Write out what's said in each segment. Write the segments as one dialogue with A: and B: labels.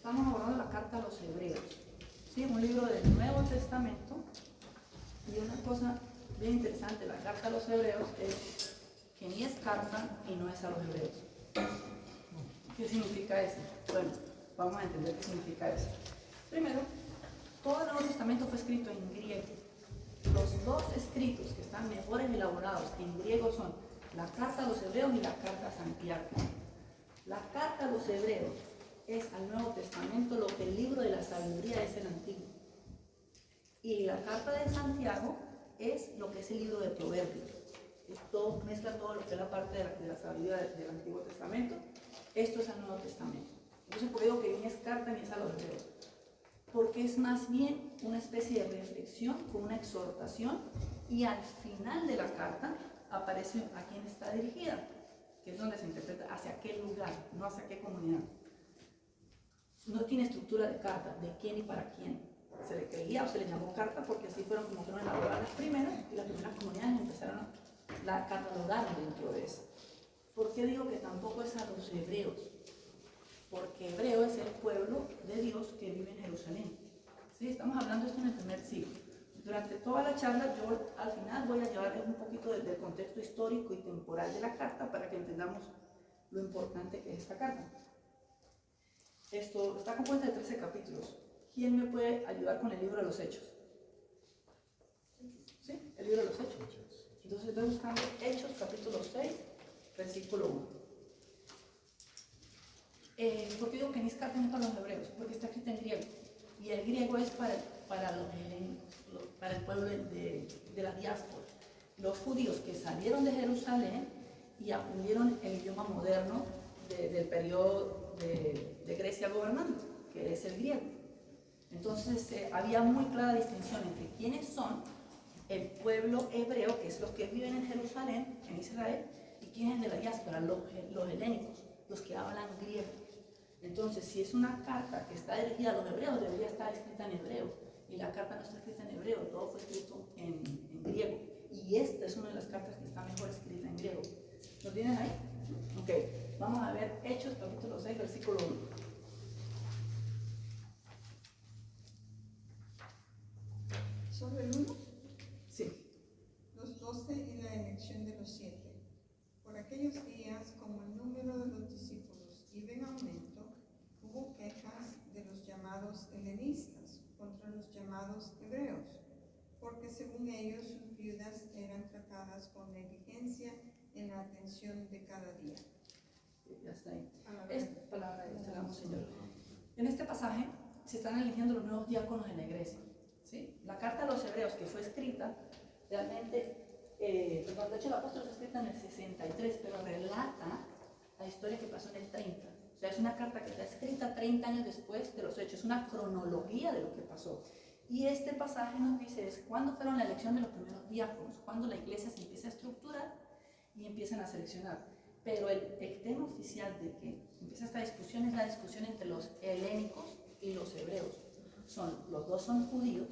A: Estamos abordando la carta a los Hebreos, ¿sí? Un libro del Nuevo Testamento. Y una cosa bien interesante, la carta a los Hebreos es que ni es carta y no es a los Hebreos. ¿Qué significa eso? Bueno, vamos a entender qué significa eso. Primero, todo el Nuevo Testamento fue escrito en griego. Los dos escritos que están mejor elaborados en griego son la carta a los Hebreos y la carta a Santiago. La carta a los Hebreos es al Nuevo Testamento lo que el libro de la sabiduría es el Antiguo. Y la carta de Santiago es lo que es el libro de Proverbios. Esto mezcla todo lo que es la parte de la sabiduría del Antiguo Testamento. Esto es el Nuevo Testamento. Entonces, por eso que ni es carta ni es a los Hebreos. Porque es más bien una especie de reflexión con una exhortación, y al final de la carta aparece a quién está dirigida, que es donde se interpreta hacia qué lugar, no hacia qué comunidad. No tiene estructura de carta, de quién y para quién. Se le creía o se le llamó carta porque así fueron como fueron elaboradas las primeras, y las primeras comunidades empezaron a catalogar dentro de eso. ¿Por qué digo que tampoco es a los hebreos? Porque hebreo es el pueblo de Dios que vive en Jerusalén. ¿Sí? Estamos hablando de esto en el primer siglo. Durante toda la charla, yo al final voy a llevarles un poquito del contexto histórico y temporal de la carta para que entendamos lo importante que es esta carta. Esto está compuesta de 13 capítulos. ¿Quién me puede ayudar con el libro de los Hechos? ¿Sí? El libro de los Hechos. Entonces estoy buscando Hechos capítulo 6, versículo 1. ¿Por qué digo que ni es carta ni para los hebreos? Porque está escrita en griego. Y el griego es para el pueblo de la diáspora. Los judíos que salieron de Jerusalén y aprendieron el idioma moderno del periodo de Grecia gobernando, que es el griego. Entonces había muy clara distinción entre quiénes son el pueblo hebreo, que es los que viven en Jerusalén, en Israel, y quiénes de la diáspora, los helénicos, los que hablan griego. Entonces, si es una carta que está dirigida a los hebreos, debería estar escrita en hebreo. Y la carta no está escrita en hebreo, todo fue escrito en griego. Y esta es una de las cartas que está mejor escrita en griego. ¿Lo tienen ahí? Ok, vamos a ver Hechos capítulo 6, versículo 1.
B: ¿Sobre el 1?
A: Sí.
B: Los 12 y la elección de los 7. Por aquellos días, como el número de los discípulos iba en aumento, hubo quejas de los llamados helenistas contra los llamados hebreos, porque según ellos sus viudas eran tratadas con negligencia en la atención de cada día.
A: Ya está ahí. Esta palabra te la Señor. En este pasaje se están eligiendo los nuevos diáconos en la iglesia. ¿Sí? La carta a los hebreos que fue escrita, realmente, de hecho el apóstol fue escrita en el 63, pero relata la historia que pasó en el 30. O sea, es una carta que está escrita 30 años después de los hechos, es una cronología de lo que pasó. Y este pasaje nos dice es cuándo fueron la elección de los primeros diáconos, cuándo la iglesia se empieza a estructurar y empiezan a seleccionar. Pero el tema oficial de que empieza esta discusión es la discusión entre los helénicos y los hebreos. Los dos son judíos,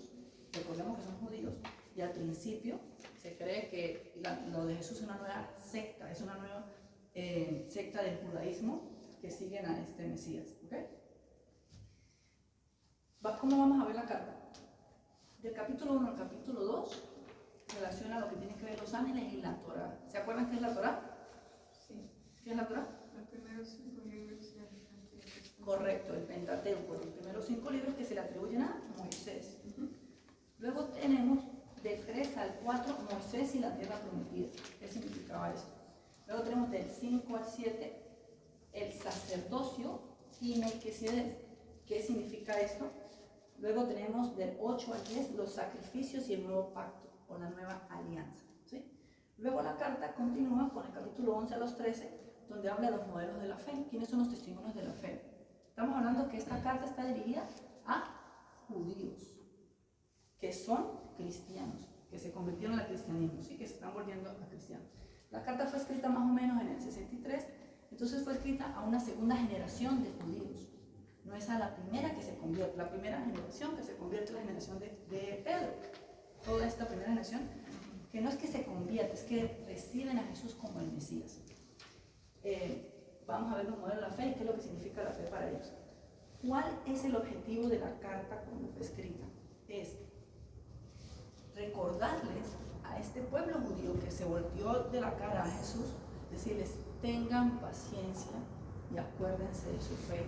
A: recordemos que son judíos, y al principio se cree que lo de Jesús es una nueva secta, es una nueva secta del judaísmo que siguen a este Mesías. ¿Okay? ¿Cómo vamos a ver la carta? Del capítulo 1 al capítulo 2 relaciona lo que tiene que ver los ángeles y la Torá. ¿Se acuerdan qué es la Torá?
B: Sí.
A: ¿Qué es la Torá?
B: Los primeros 5 libros del Antiguo Testamento.
A: Correcto, el Pentateuco, los primeros 5 libros que se le atribuyen a Moisés. Luego tenemos del 3 al 4 Moisés y la tierra prometida. ¿Qué significaba esto? Luego tenemos del 5 al 7 el sacerdocio y Melquisedec. ¿Qué significa esto? Luego tenemos del 8 al 10 los sacrificios y el nuevo pacto o la nueva alianza. ¿Sí? Luego la carta continúa con el capítulo 11 a los 13, donde habla de los modelos de la fe. ¿Quiénes son los testimonios de la fe? Estamos hablando que esta carta está dirigida a judíos, que son cristianos, que se convirtieron al cristianismo, ¿sí? Que se están volviendo a cristianos. La carta fue escrita más o menos en el 63, entonces fue escrita a una segunda generación de judíos. No es a la primera que se convierte, la primera generación que se convierte en la generación de Pedro. Toda esta primera generación, que no es que se convierte, es que reciben a Jesús como el Mesías. Vamos a ver los modelos de la fe y qué es lo que significa la fe para ellos. ¿Cuál es el objetivo de la carta como fue escrita? Es recordarles a este pueblo judío que se volteó de la cara a Jesús, decirles, tengan paciencia y acuérdense de su fe,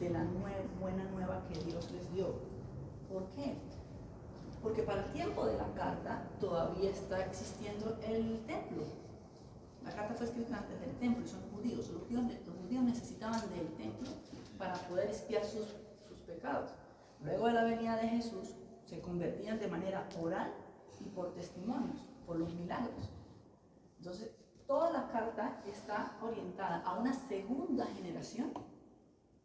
A: de la buena nueva que Dios les dio. ¿Por qué? Porque para el tiempo de la carta todavía está existiendo el templo. La carta fue escrita antes del templo y son judíos. Los judíos necesitaban del templo para poder expiar sus pecados. Luego de la venida de Jesús, se convertían de manera oral y por testimonios, por los milagros. Entonces, toda la carta está orientada a una segunda generación,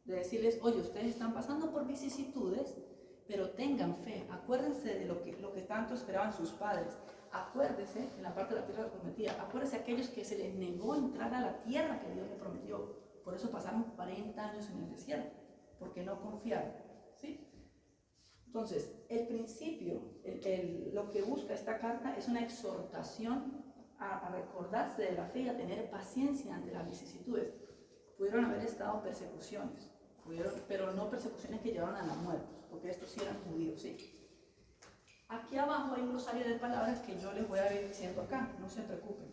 A: de decirles, oye, ustedes están pasando por vicisitudes, pero tengan fe, acuérdense de lo que tanto esperaban sus padres, acuérdense en la parte de la tierra prometida, acuérdense de aquellos que se les negó entrar a la tierra que Dios les prometió, por eso pasaron 40 años en el desierto, porque no confiaron, ¿sí? Entonces, el principio, lo que busca esta carta es una exhortación a recordarse de la fe y a tener paciencia ante las vicisitudes. Pudieron haber estado persecuciones, pero no persecuciones que llevaron a la muerte, porque estos sí eran judíos, ¿sí? Aquí abajo hay un rosario de palabras que yo les voy a ir diciendo acá, no se preocupen.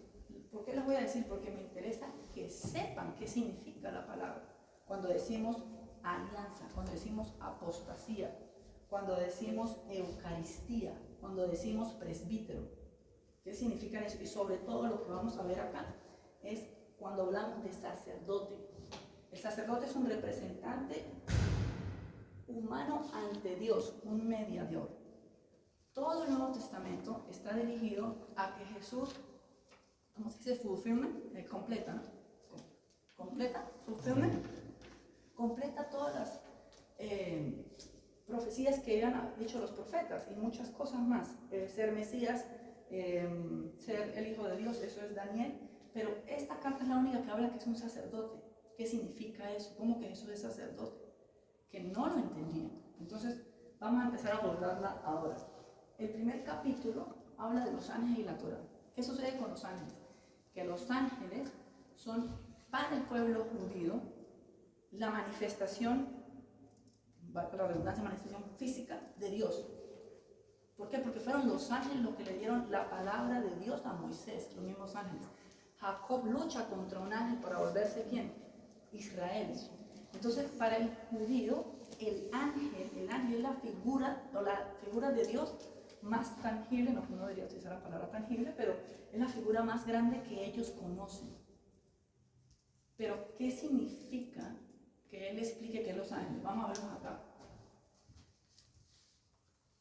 A: ¿Por qué les voy a decir? Porque me interesa que sepan qué significa la palabra. Cuando decimos alianza, cuando decimos apostasía, cuando decimos eucaristía, cuando decimos presbítero, ¿qué significa eso? Y sobre todo lo que vamos a ver acá es cuando hablamos de sacerdote. El sacerdote es un representante humano ante Dios, un mediador. Todo el Nuevo Testamento está dirigido a que Jesús, ¿cómo se dice? Fulfillment, completa, ¿no? Completa, fulfillment, completa todas las profecías que habían dicho los profetas y muchas cosas más. Ser Mesías, ser el Hijo de Dios, eso es Daniel. Pero esta carta es la única que habla que es un sacerdote. ¿Qué significa eso? ¿Cómo que Jesús es sacerdote? Que no lo entendían. Entonces, vamos a empezar a abordarla ahora. El primer capítulo habla de los ángeles y la Torá. ¿Qué sucede con los ángeles? Que los ángeles son para el pueblo judío la manifestación, la redundancia, manifestación física de Dios. ¿Por qué? Porque fueron los ángeles los que le dieron la palabra de Dios a Moisés, los mismos ángeles. Jacob lucha contra un ángel para volverse ¿quién? Israel. Entonces, para el judío, el ángel es la figura de Dios más tangible, no debería utilizar la palabra tangible, pero es la figura más grande que ellos conocen. Pero, ¿qué significa que él explique qué es los ángeles? Vamos a verlos acá.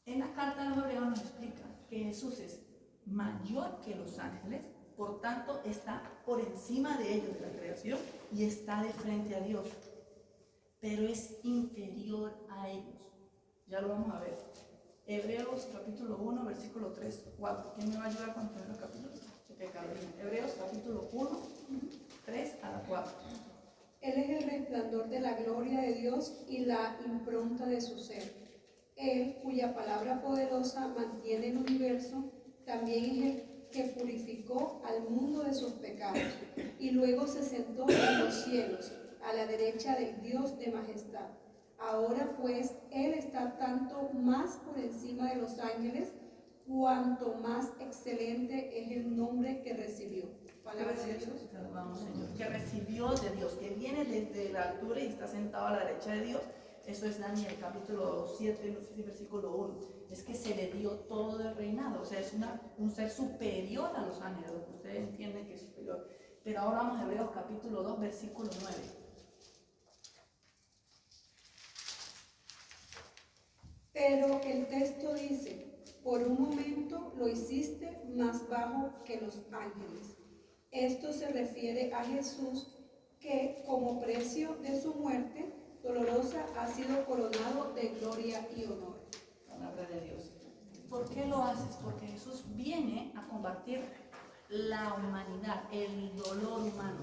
A: En la carta de los Hebreos nos explica que Jesús es mayor que los ángeles, por tanto está por encima de ellos, de la creación, y está de frente a Dios, pero es inferior a ellos. Ya lo vamos a ver. Hebreos capítulo 1, versículo 3, 4. ¿Quién me va a ayudar con los capítulos? Carolina. Hebreos capítulo 1, 3 a la 4.
C: Él es el resplandor de la gloria de Dios y la impronta de su ser. Él, cuya palabra poderosa mantiene el universo, también es el que purificó al mundo de sus pecados y luego se sentó en los cielos, a la derecha del Dios de majestad. Ahora pues, Él está tanto más por encima de los ángeles, cuanto más excelente es el nombre que recibió. Palabra de Dios.
A: Vamos, Señor. Que recibió de Dios, que viene desde la altura y está sentado a la derecha de Dios. Eso es Daniel, capítulo 7, no sé si versículo 1. Es que se le dio todo el reinado. O sea, es un ser superior a los ángeles. Ustedes entienden que es superior. Pero ahora vamos a Hebreos capítulo 2, versículo 9.
C: Pero el texto dice, por un momento lo hiciste más bajo que los ángeles. Esto se refiere a Jesús, que como precio de su muerte dolorosa ha sido coronado de gloria y honor.
A: Palabra de Dios. ¿Por qué lo haces? Porque Jesús viene a combatir la humanidad, el dolor humano.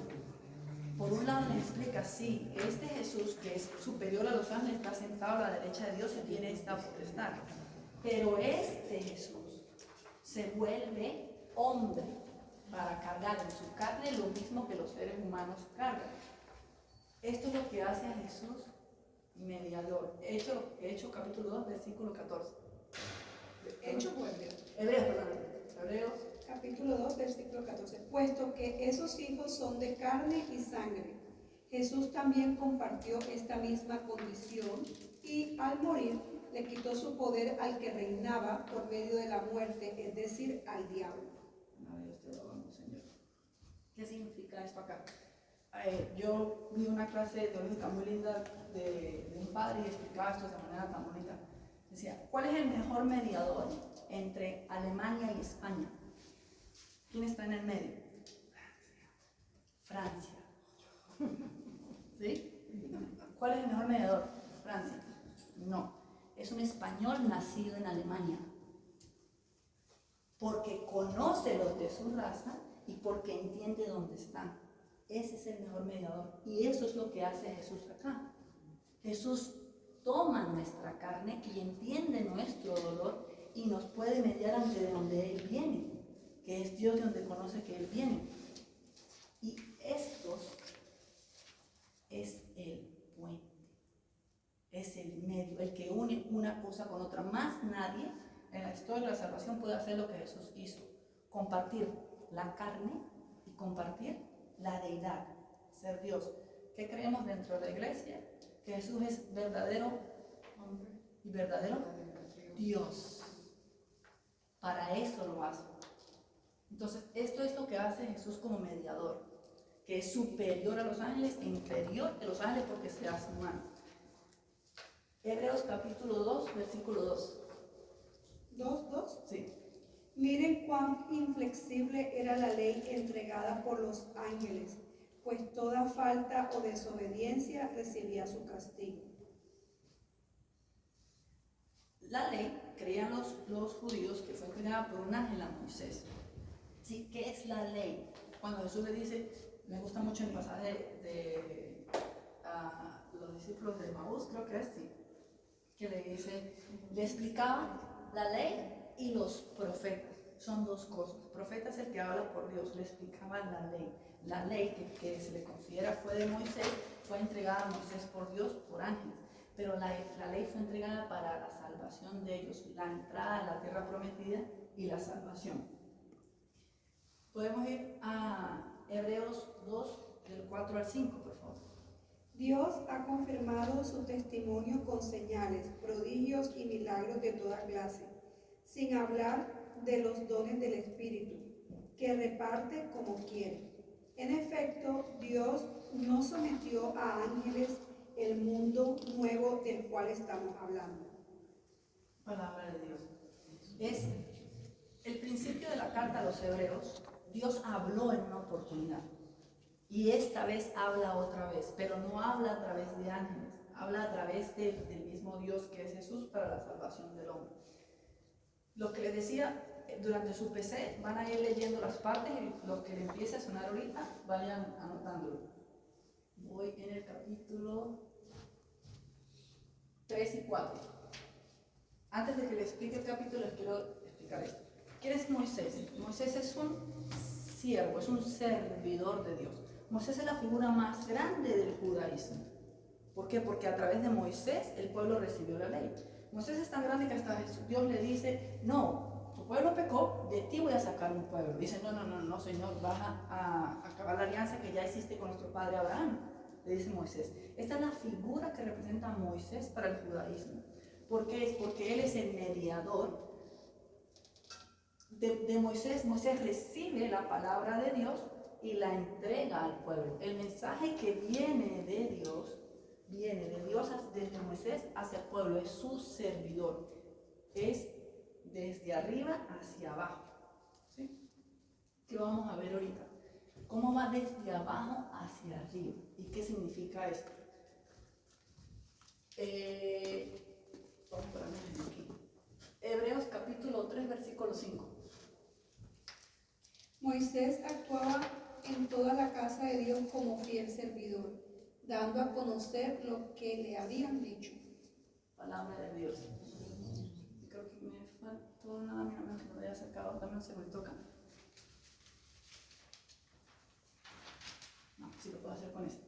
A: Por un lado le explica, sí, este Jesús que es superior a los ángeles está sentado a la derecha de Dios y tiene esta potestad. Pero este Jesús se vuelve hombre para cargar en su carne lo mismo que los seres humanos cargan. Esto es lo que hace a Jesús mediador. Hecho capítulo 2, versículo 14.
C: Hechos o Hebreos.
A: Hebreos, perdón. Hebreos.
C: Capítulo 2, versículo 14. Puesto que esos hijos son de carne y sangre, Jesús también compartió esta misma condición y al morir le quitó su poder al que reinaba por medio de la muerte, es decir, al diablo.
A: A Dios te lo alabamos, Señor. ¿Qué significa esto acá? Yo vi una clase teológica muy linda de un padre y explicaba esto de manera tan bonita. Decía, ¿cuál es el mejor mediador entre Alemania y España? ¿Quién está en el medio? Francia. ¿Sí? ¿Cuál es el mejor mediador? Francia. No, es un español nacido en Alemania. Porque conoce los de su raza y porque entiende dónde están. Ese es el mejor mediador. Y eso es lo que hace Jesús acá. Jesús toma nuestra carne y entiende nuestro dolor y nos puede mediar ante donde Él viene, que es Dios de donde conoce que Él viene. Y estos es el puente, es el medio, el que une una cosa con otra. Más nadie en la historia de la salvación puede hacer lo que Jesús hizo, compartir la carne y compartir la deidad, ser Dios. ¿Qué creemos dentro de la iglesia? Que Jesús es verdadero hombre y verdadero Dios. Para eso lo hace. Entonces, esto es lo que hace Jesús como mediador, que es superior a los ángeles e inferior a los ángeles porque se hace humano. Hebreos capítulo 2, versículo 2.
C: ¿2?
A: Sí.
C: Miren cuán inflexible era la ley entregada por los ángeles, pues toda falta o desobediencia recibía su castigo.
A: La ley, creían los judíos, que fue entregada por un ángel a Moisés. ¿Sí? ¿Qué es la ley? Cuando Jesús le dice, me gusta mucho el pasaje de los discípulos de Maús, creo que es, sí, que le dice, le explicaba la ley y los profetas. Son dos cosas. El profeta es el que habla por Dios, le explicaba la ley. La ley que se le considera fue de Moisés, fue entregada a Moisés por Dios, por ángeles. Pero la ley fue entregada para la salvación de ellos, la entrada a la tierra prometida y la salvación. Podemos ir a Hebreos 2, del 4 al 5, por favor.
C: Dios ha confirmado su testimonio con señales, prodigios y milagros de toda clase, sin hablar de los dones del Espíritu, que reparte como quiere. En efecto, Dios no sometió a ángeles el mundo nuevo del cual estamos hablando.
A: Palabra de Dios. Es el principio de la carta a los Hebreos. Dios habló en una oportunidad y esta vez habla otra vez, pero no habla a través de ángeles, habla a través del mismo Dios que es Jesús para la salvación del hombre. Lo que les decía, durante su PC van a ir leyendo las partes y lo que le empiece a sonar ahorita, vayan anotándolo. Voy en el capítulo 3 y 4. Antes de que les explique el capítulo, les quiero explicar esto. ¿Quién es Moisés? Moisés es un siervo, es un servidor de Dios. Moisés es la figura más grande del judaísmo. ¿Por qué? Porque a través de Moisés el pueblo recibió la ley. Moisés es tan grande que hasta Dios le dice, no, tu pueblo pecó, de ti voy a sacar un pueblo. Dice, no, Señor, vas a acabar la alianza que ya hiciste con nuestro padre Abraham, le dice Moisés. Esta es la figura que representa a Moisés para el judaísmo. ¿Por qué? Es porque él es el mediador de Moisés. Moisés recibe la palabra de Dios y la entrega al pueblo. El mensaje que viene de Dios desde Moisés hacia el pueblo, es su servidor, es desde arriba hacia abajo. ¿Sí? ¿Qué vamos a ver ahorita? ¿Cómo va desde abajo hacia arriba? ¿Y qué significa esto? Vamos a ponerlo aquí. Hebreos capítulo 3, versículo 5.
C: Moisés actuaba en toda la casa de Dios como fiel servidor, dando a conocer lo que le habían dicho.
A: Palabra de Dios. Creo que me faltó nada, mira, que lo había sacado, dame un segundo acá. No, sí lo puedo hacer con esto.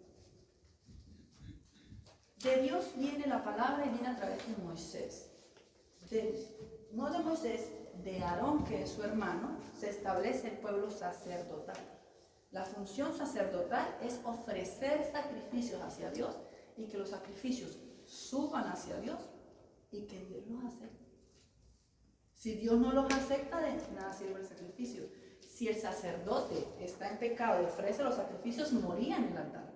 A: De Dios viene la palabra y viene a través de Moisés. No de Moisés, de Aarón, que es su hermano, se establece el pueblo sacerdotal. La función sacerdotal es ofrecer sacrificios hacia Dios y que los sacrificios suban hacia Dios y que Dios los acepte. Si Dios no los acepta, de nada sirve el sacrificio. Si el sacerdote está en pecado y ofrece los sacrificios, moría en el altar,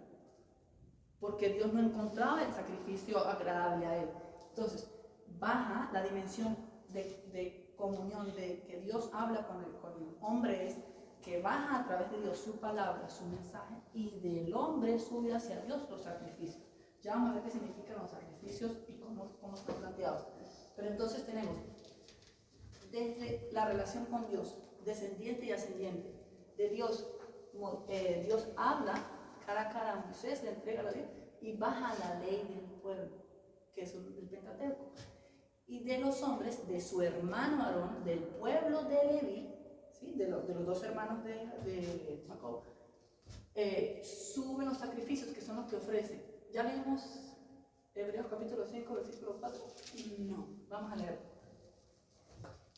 A: porque Dios no encontraba el sacrificio agradable a él. Entonces, baja la dimensión de comunión, de que Dios habla con el hombre, es que baja a través de Dios su palabra, su mensaje, y del hombre sube hacia Dios los sacrificios. Ya vamos a ver qué significan los sacrificios y cómo están planteados. Pero entonces tenemos desde la relación con Dios, descendiente y ascendiente, de Dios, Dios habla cara a cara a Moisés, le entrega la ley y baja la ley del pueblo, que es el Pentateuco. Y de los hombres, de su hermano Aarón, del pueblo de Leví, ¿sí? de los dos hermanos de Jacob, suben los sacrificios que son los que ofrecen. ¿Ya leímos Hebreos capítulo 5, versículo 4? No, vamos a leer.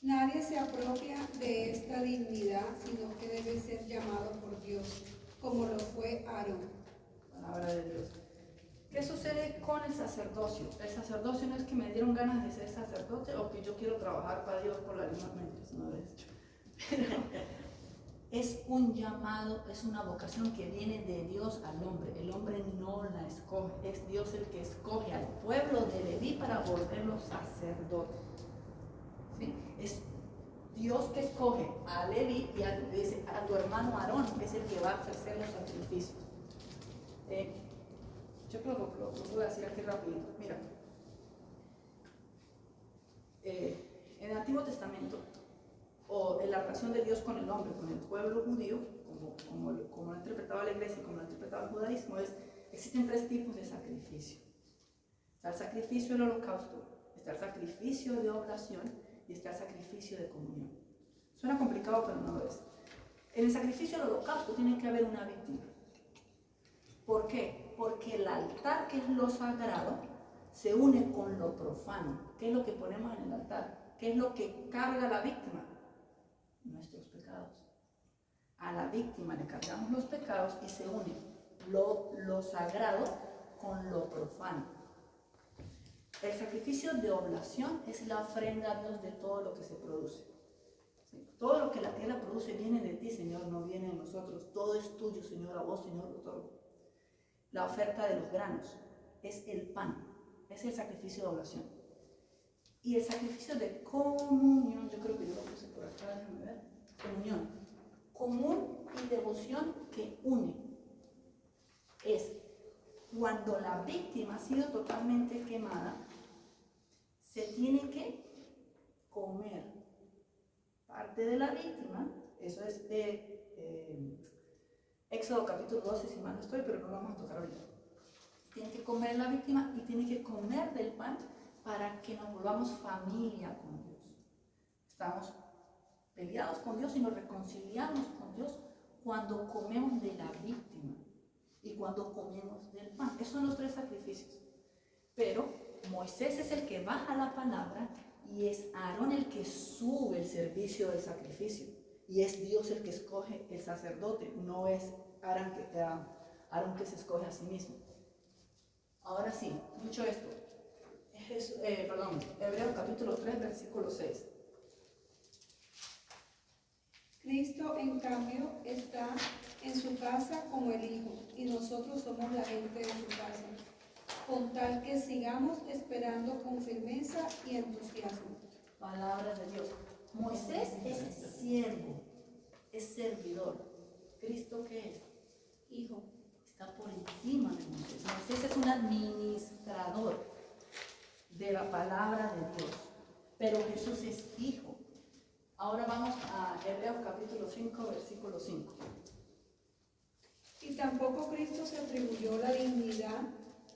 C: Nadie se apropia de esta dignidad, sino que debe ser llamado por Dios, como lo fue Aarón. Palabra de Dios.
A: ¿Qué sucede con el sacerdocio? El sacerdocio no es que me dieron ganas de ser sacerdote o que yo quiero trabajar para Dios por la misma mente, eso no lo he dicho. Pero es un llamado, es una vocación que viene de Dios al hombre. El hombre no la escoge, es Dios el que escoge al pueblo de Leví para volverlos sacerdotes. ¿Sí? Es Dios que escoge a Leví y a tu hermano Aarón, que es el que va a ofrecer los sacrificios. Yo creo que lo voy a decir aquí rápido. Mira, en el Antiguo Testamento, o en la relación de Dios con el hombre, con el pueblo judío, como lo interpretaba la iglesia y como lo interpretaba el judaísmo, existen tres tipos de sacrificio. Está el sacrificio del holocausto, está el sacrificio de oblación y está el sacrificio de comunión. Suena complicado, pero no lo es. En el sacrificio del holocausto tiene que haber una víctima. ¿Por qué? Porque el altar, que es lo sagrado, se une con lo profano. ¿Qué es lo que ponemos en el altar? ¿Qué es lo que carga la víctima? Nuestros pecados. A la víctima le cargamos los pecados y se une lo sagrado con lo profano. El sacrificio de oblación es la ofrenda a Dios de todo lo que se produce. ¿Sí? Todo lo que la tierra produce viene de ti, Señor, no viene de nosotros. Todo es tuyo, Señor, a vos, Señor, lo otorgo. La oferta de los granos es el pan, es el sacrificio de oblación. Y el sacrificio de comunión, yo creo que yo lo puse por acá, déjame ver. Comunión. Común y devoción que une. Es cuando la víctima ha sido totalmente quemada, se tiene que comer parte de la víctima. Eso es Éxodo capítulo 12, si mal no estoy, pero no lo vamos a tocar ahorita. Tiene que comer la víctima y tiene que comer del pan para que nos volvamos familia con Dios. Estamos peleados con Dios y nos reconciliamos con Dios cuando comemos de la víctima y cuando comemos del pan. Esos son los tres sacrificios. Pero Moisés es el que baja la palabra y es Aarón el que sube el servicio del sacrificio. Y es Dios el que escoge el sacerdote, no es Aarón que se escoge a sí mismo. Ahora sí, dicho esto, Hebreos capítulo 3, versículo 6.
C: Cristo, en cambio, está en su casa como el Hijo, y nosotros somos la gente de su casa, con tal que sigamos esperando con firmeza y entusiasmo.
A: Palabras de Dios. Moisés es siervo, es servidor. ¿Cristo qué es? Hijo. Está por encima de Moisés. Moisés es un administrador de la palabra de Dios, pero Jesús es hijo. Ahora vamos a Hebreos capítulo 5, versículo 5.
C: Y tampoco Cristo se atribuyó la dignidad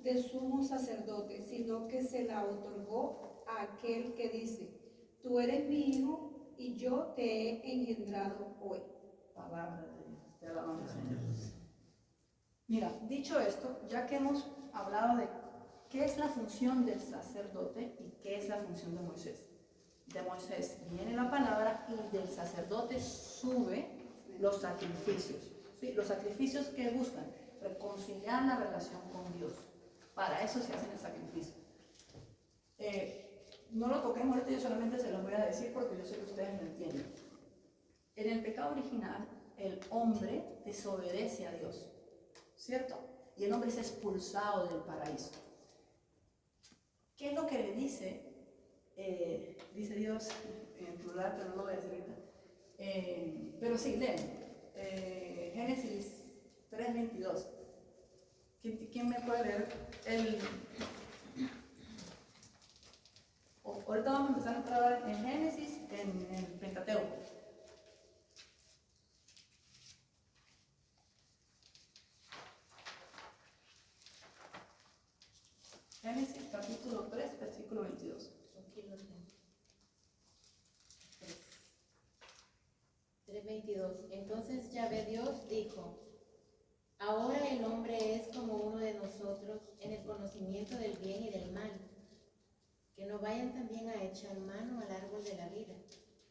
C: de sumo sacerdote, sino que se la otorgó a aquel que dice: tú eres mi hijo y yo te he engendrado hoy. Palabra de Dios. Te alabamos, Señor.
A: Mira, dicho esto, ya que hemos hablado de ¿qué es la función del sacerdote y qué es la función de Moisés? De Moisés viene la palabra y del sacerdote sube los sacrificios. ¿Sí? Los sacrificios que buscan reconciliar la relación con Dios. Para eso se hacen el sacrificio. No lo toquemos ahorita, yo solamente se los voy a decir porque yo sé que ustedes lo entienden. En el pecado original, el hombre desobedece a Dios, ¿cierto? Y el hombre es expulsado del paraíso. ¿Qué es lo que le dice? Dice Dios en plural, pero no lo voy a decir ahorita. Pero sí, leen. Génesis 3:22. ¿Quién me puede leer? Ahorita vamos a empezar a entrar en Génesis, en el Pentateuco. Génesis capítulo 3, versículo 22.
D: Aquí lo tengo. 3:22. Entonces Yahvé Dios dijo: ahora el hombre es como uno de nosotros en el conocimiento del bien y del mal. Que no vayan también a echar mano al árbol de la vida,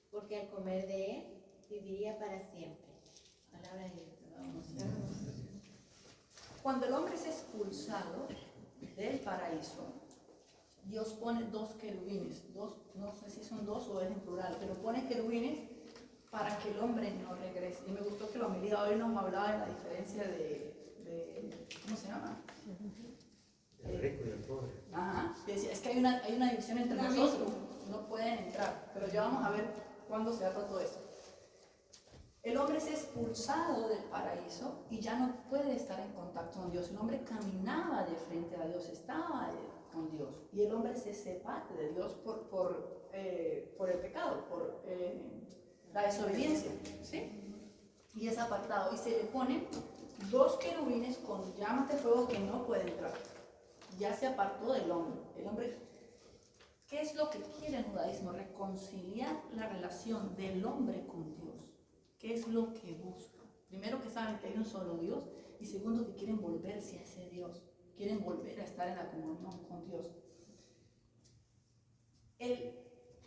D: porque al comer de él viviría para siempre. Palabra de Dios.
A: Cuando el hombre es expulsado del paraíso, Dios pone dos querubines, no sé si son dos o es en plural, pero pone querubines para que el hombre no regrese. Y me gustó que la homilía hoy nos hablaba de la diferencia de ¿cómo se llama?
E: El rico y el pobre.
A: Ajá, decía, es que hay una división entre nosotros, no pueden entrar, pero ya vamos a ver cuándo se da todo eso. El hombre es expulsado del paraíso y ya no puede estar en contacto con Dios. El hombre caminaba de frente a Dios, estaba con Dios, y el hombre se separa de Dios por el pecado, por la desobediencia, ¿sí? Y es apartado, y se le ponen dos querubines con llamas de fuego que no pueden entrar. Ya se apartó del hombre. El hombre, ¿qué es lo que quiere el judaísmo? Reconciliar la relación del hombre con Dios. ¿Qué es lo que busca? Primero, que saben que hay un solo Dios, y segundo, que quieren volverse a ese Dios, quieren volver a estar en la comunión con Dios.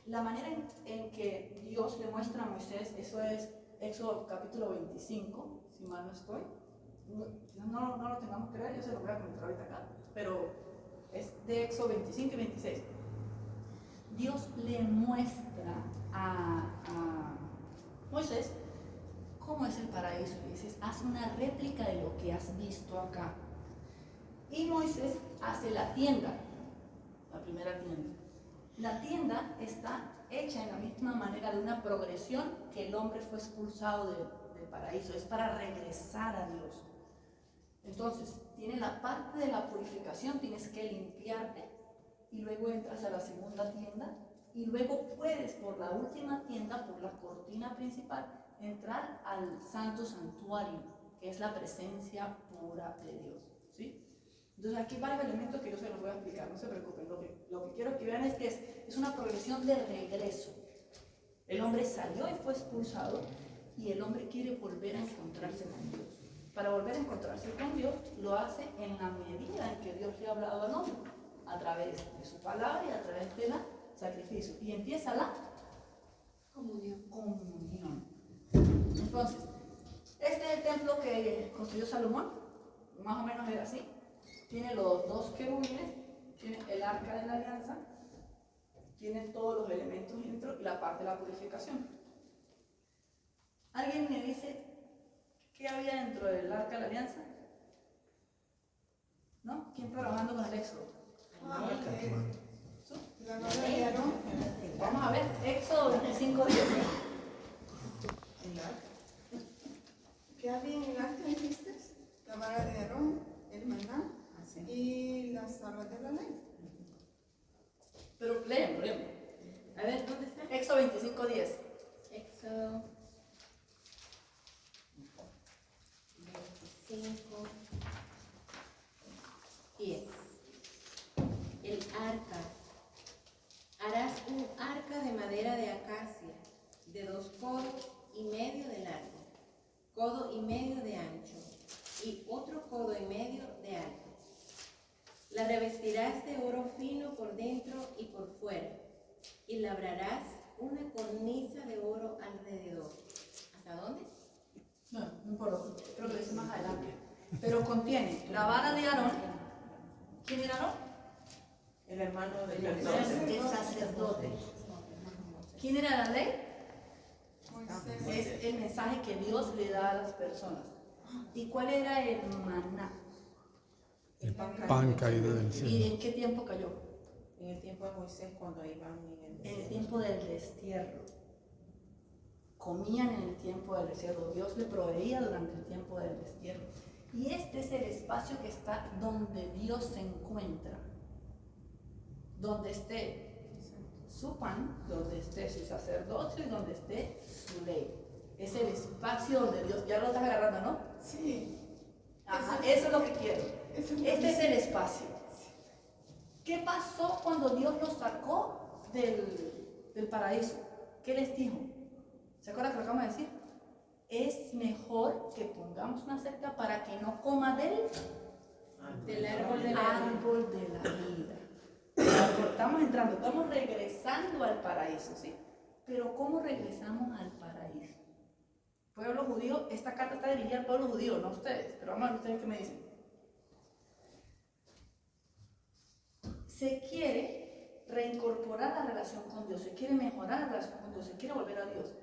A: La manera en que Dios le muestra a Moisés, eso es Éxodo capítulo 25, si mal no estoy. No lo tengamos que leer, yo se lo voy a comentar ahorita acá, pero es de Éxodo 25 y 26. Dios le muestra a Moisés cómo es el paraíso. Y dices, haz una réplica de lo que has visto acá. Y Moisés hace la tienda, la primera tienda. La tienda está hecha en la misma manera de una progresión que el hombre fue expulsado del paraíso. Es para regresar a Dios. Entonces, tiene la parte de la purificación, tienes que limpiarte y luego entras a la segunda tienda y luego puedes por la última tienda, por la cortina principal, entrar al santo santuario, que es la presencia pura de Dios, ¿sí? Entonces aquí hay varios elementos que yo se los voy a explicar, no se preocupen. Lo que quiero que vean es que es una progresión de regreso. El hombre salió y fue expulsado y el hombre quiere volver a encontrarse con Dios. Para volver a encontrarse con Dios, lo hace en la medida en que Dios le ha hablado al hombre, a través de su palabra y a través del sacrificio. Y empieza la comunión. Entonces, este es el templo que construyó Salomón, más o menos era así. Tiene los dos querubines, tiene el arca de la alianza, tiene todos los elementos dentro y la parte de la purificación. ¿Alguien me dice qué había dentro del arca de la alianza? ¿No? ¿Quién está trabajando con el Éxodo?
B: La vara de Aarón.
A: Vamos a ver, Éxodo 25:10.
B: El arca. ¿Qué había en el arca, dijiste? La vara de Aarón, el maná y las tablas de la ley.
A: Pero léelo.
D: A ver, ¿dónde está?
A: Éxodo 25:10.
D: Éxodo 25, 10. El arca. Harás un arca de madera de acacia, de 2 codos y medio de largo, codo y medio de ancho, y otro codo y medio de alto. La revestirás de oro fino por dentro y por fuera, y labrarás una cornisa de oro alrededor. ¿Hasta dónde?
A: No, no importa, creo que lo dice más adelante. Pero contiene la vara de Aarón. ¿Quién era Aarón?
F: El hermano de
A: El sacerdote. ¿Quién era la ley?
B: Moisés.
A: Es el mensaje que Dios le da a las personas. ¿Y cuál era el maná?
G: El pan caído del
A: ¿Y
G: cielo.
A: en qué tiempo cayó?
F: En el tiempo de Moisés, cuando iban
A: En el tiempo del destierro. Comían en el tiempo del destierro. Dios le proveía durante el tiempo del destierro. Y este es el espacio que está donde Dios se encuentra. Donde esté su pan, donde esté su sacerdocio y donde esté su ley. Es el espacio donde Dios, ya lo estás agarrando, ¿no?
B: Sí.
A: Ajá, eso es lo que quiero.
B: Eso es lo
A: Este
B: que-
A: es el espacio. ¿Qué pasó cuando Dios los sacó del paraíso? ¿Qué les dijo? ¿Se acuerdan que lo acabamos de decir? Es mejor que pongamos una cerca para que no coma del
D: Árbol de la vida.
A: árbol de la vida. Estamos entrando, estamos regresando al paraíso, ¿sí? Pero ¿cómo regresamos al paraíso? Pueblo judío, esta carta está dirigida al pueblo judío, no a ustedes, pero vamos a ver ustedes qué me dicen. Se quiere reincorporar la relación con Dios, se quiere mejorar la relación con Dios, se quiere volver a Dios,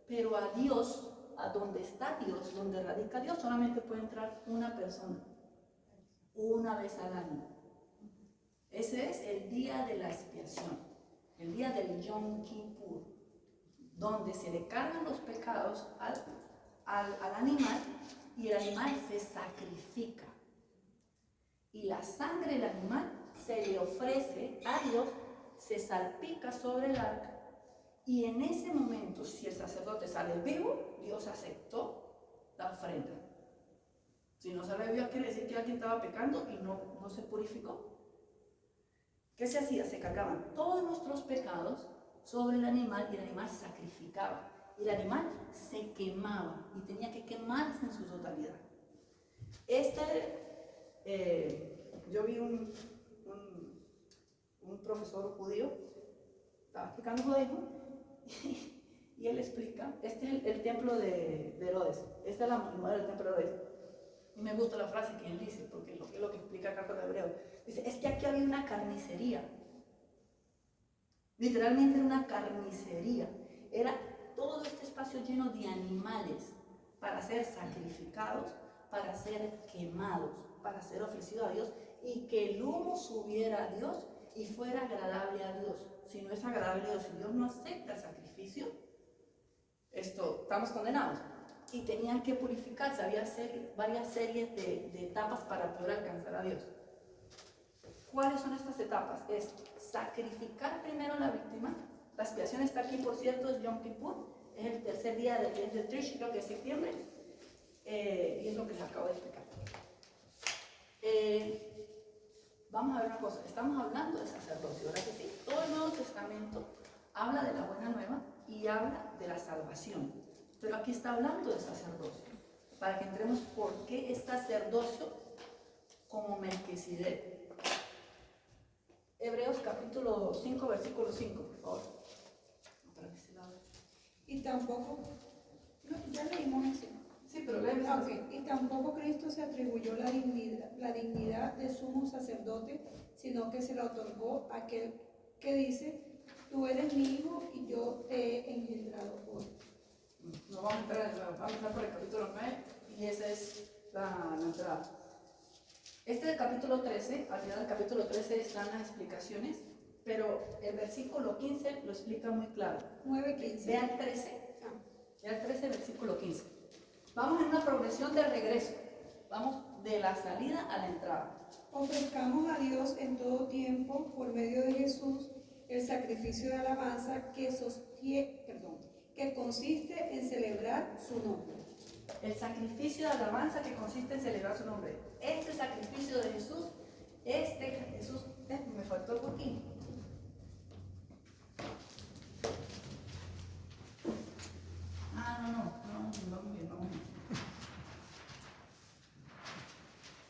A: pero a Dios, a donde está Dios, donde radica Dios, solamente puede entrar una persona, una vez al año. Ese es el día de la expiación, el día del Yom Kippur, donde se le cargan los pecados al animal y el animal se sacrifica. Y la sangre del animal se le ofrece a Dios, se salpica sobre el arca y en ese momento, si el sacerdote sale vivo, Dios aceptó la ofrenda. Si no sale vivo, quiere decir que alguien estaba pecando y no se purificó. ¿Qué se hacía? Se cargaban todos nuestros pecados sobre el animal y el animal se sacrificaba. Y el animal se quemaba y tenía que quemarse en su totalidad. Yo vi un profesor judío, estaba explicando judaísmo, y él explica, este es el templo de Herodes, esta es la modelo del templo de Herodes. Y me gusta la frase que él dice, porque es lo que explica acá con Hebreo. Dice, es que aquí había una carnicería. Literalmente era una carnicería. Era todo este espacio lleno de animales para ser sacrificados, para ser quemados, para ser ofrecidos a Dios y que el humo subiera a Dios y fuera agradable a Dios. Si no es agradable a Dios, si Dios no acepta el sacrificio, estamos condenados. Y tenían que purificarse, había varias series de etapas para poder alcanzar a Dios. ¿Cuáles son estas etapas? Es sacrificar primero a la víctima. La expiación está aquí, por cierto, es Yom Kippur, es el tercer día del Trish, creo que es septiembre, y es lo que les acabo de explicar. Vamos a ver una cosa, estamos hablando de sacerdocio, ¿verdad que sí? Todo el Nuevo Testamento habla de la buena nueva y habla de la salvación, pero aquí está hablando de sacerdocio, para que entremos por qué es sacerdocio como Melquisedec. Hebreos capítulo 5, versículo 5, por favor. Para que se lo abra.
C: Y tampoco, no, ya leímos eso.
A: Sí, pero léeme.
C: Ah, ok. Y tampoco Cristo se atribuyó la dignidad de sumo sacerdote, sino que se la otorgó a aquel que dice, tú eres mi hijo y yo te he engendrado hoy.
A: No vamos a entrar por el capítulo 9 y esa es la entrada. Este es el capítulo 13, al final del capítulo 13 están las explicaciones, pero el versículo 15 lo explica muy claro.
C: 9:15.
A: Ve al 13, ve al 13, versículo 15. Vamos en una progresión de regreso, vamos de la salida a la entrada.
C: Ofrezcamos a Dios en todo tiempo, por medio de Jesús, el sacrificio de alabanza que consiste en celebrar su nombre.
A: El sacrificio de alabanza que consiste en celebrar su nombre. Este sacrificio de Jesús, me faltó el poquito. Vamos bien.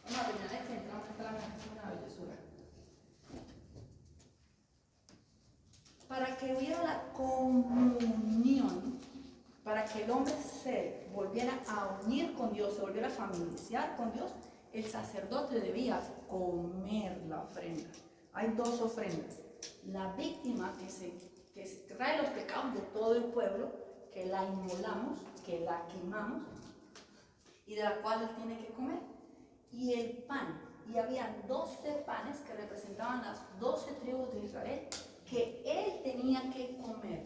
A: Vamos a terminar este, entramos a entrar en una bellezura. para que hubiera la comunión, para que el hombre se volviera a unir con Dios, se volviera a familiarizar con Dios, el sacerdote debía comer la ofrenda. Hay dos ofrendas. La víctima que trae los pecados de todo el pueblo, que la inmolamos, que la quemamos y de la cual él tiene que comer. Y el pan. Y había 12 panes que representaban las 12 tribus de Israel que él tenía que comer.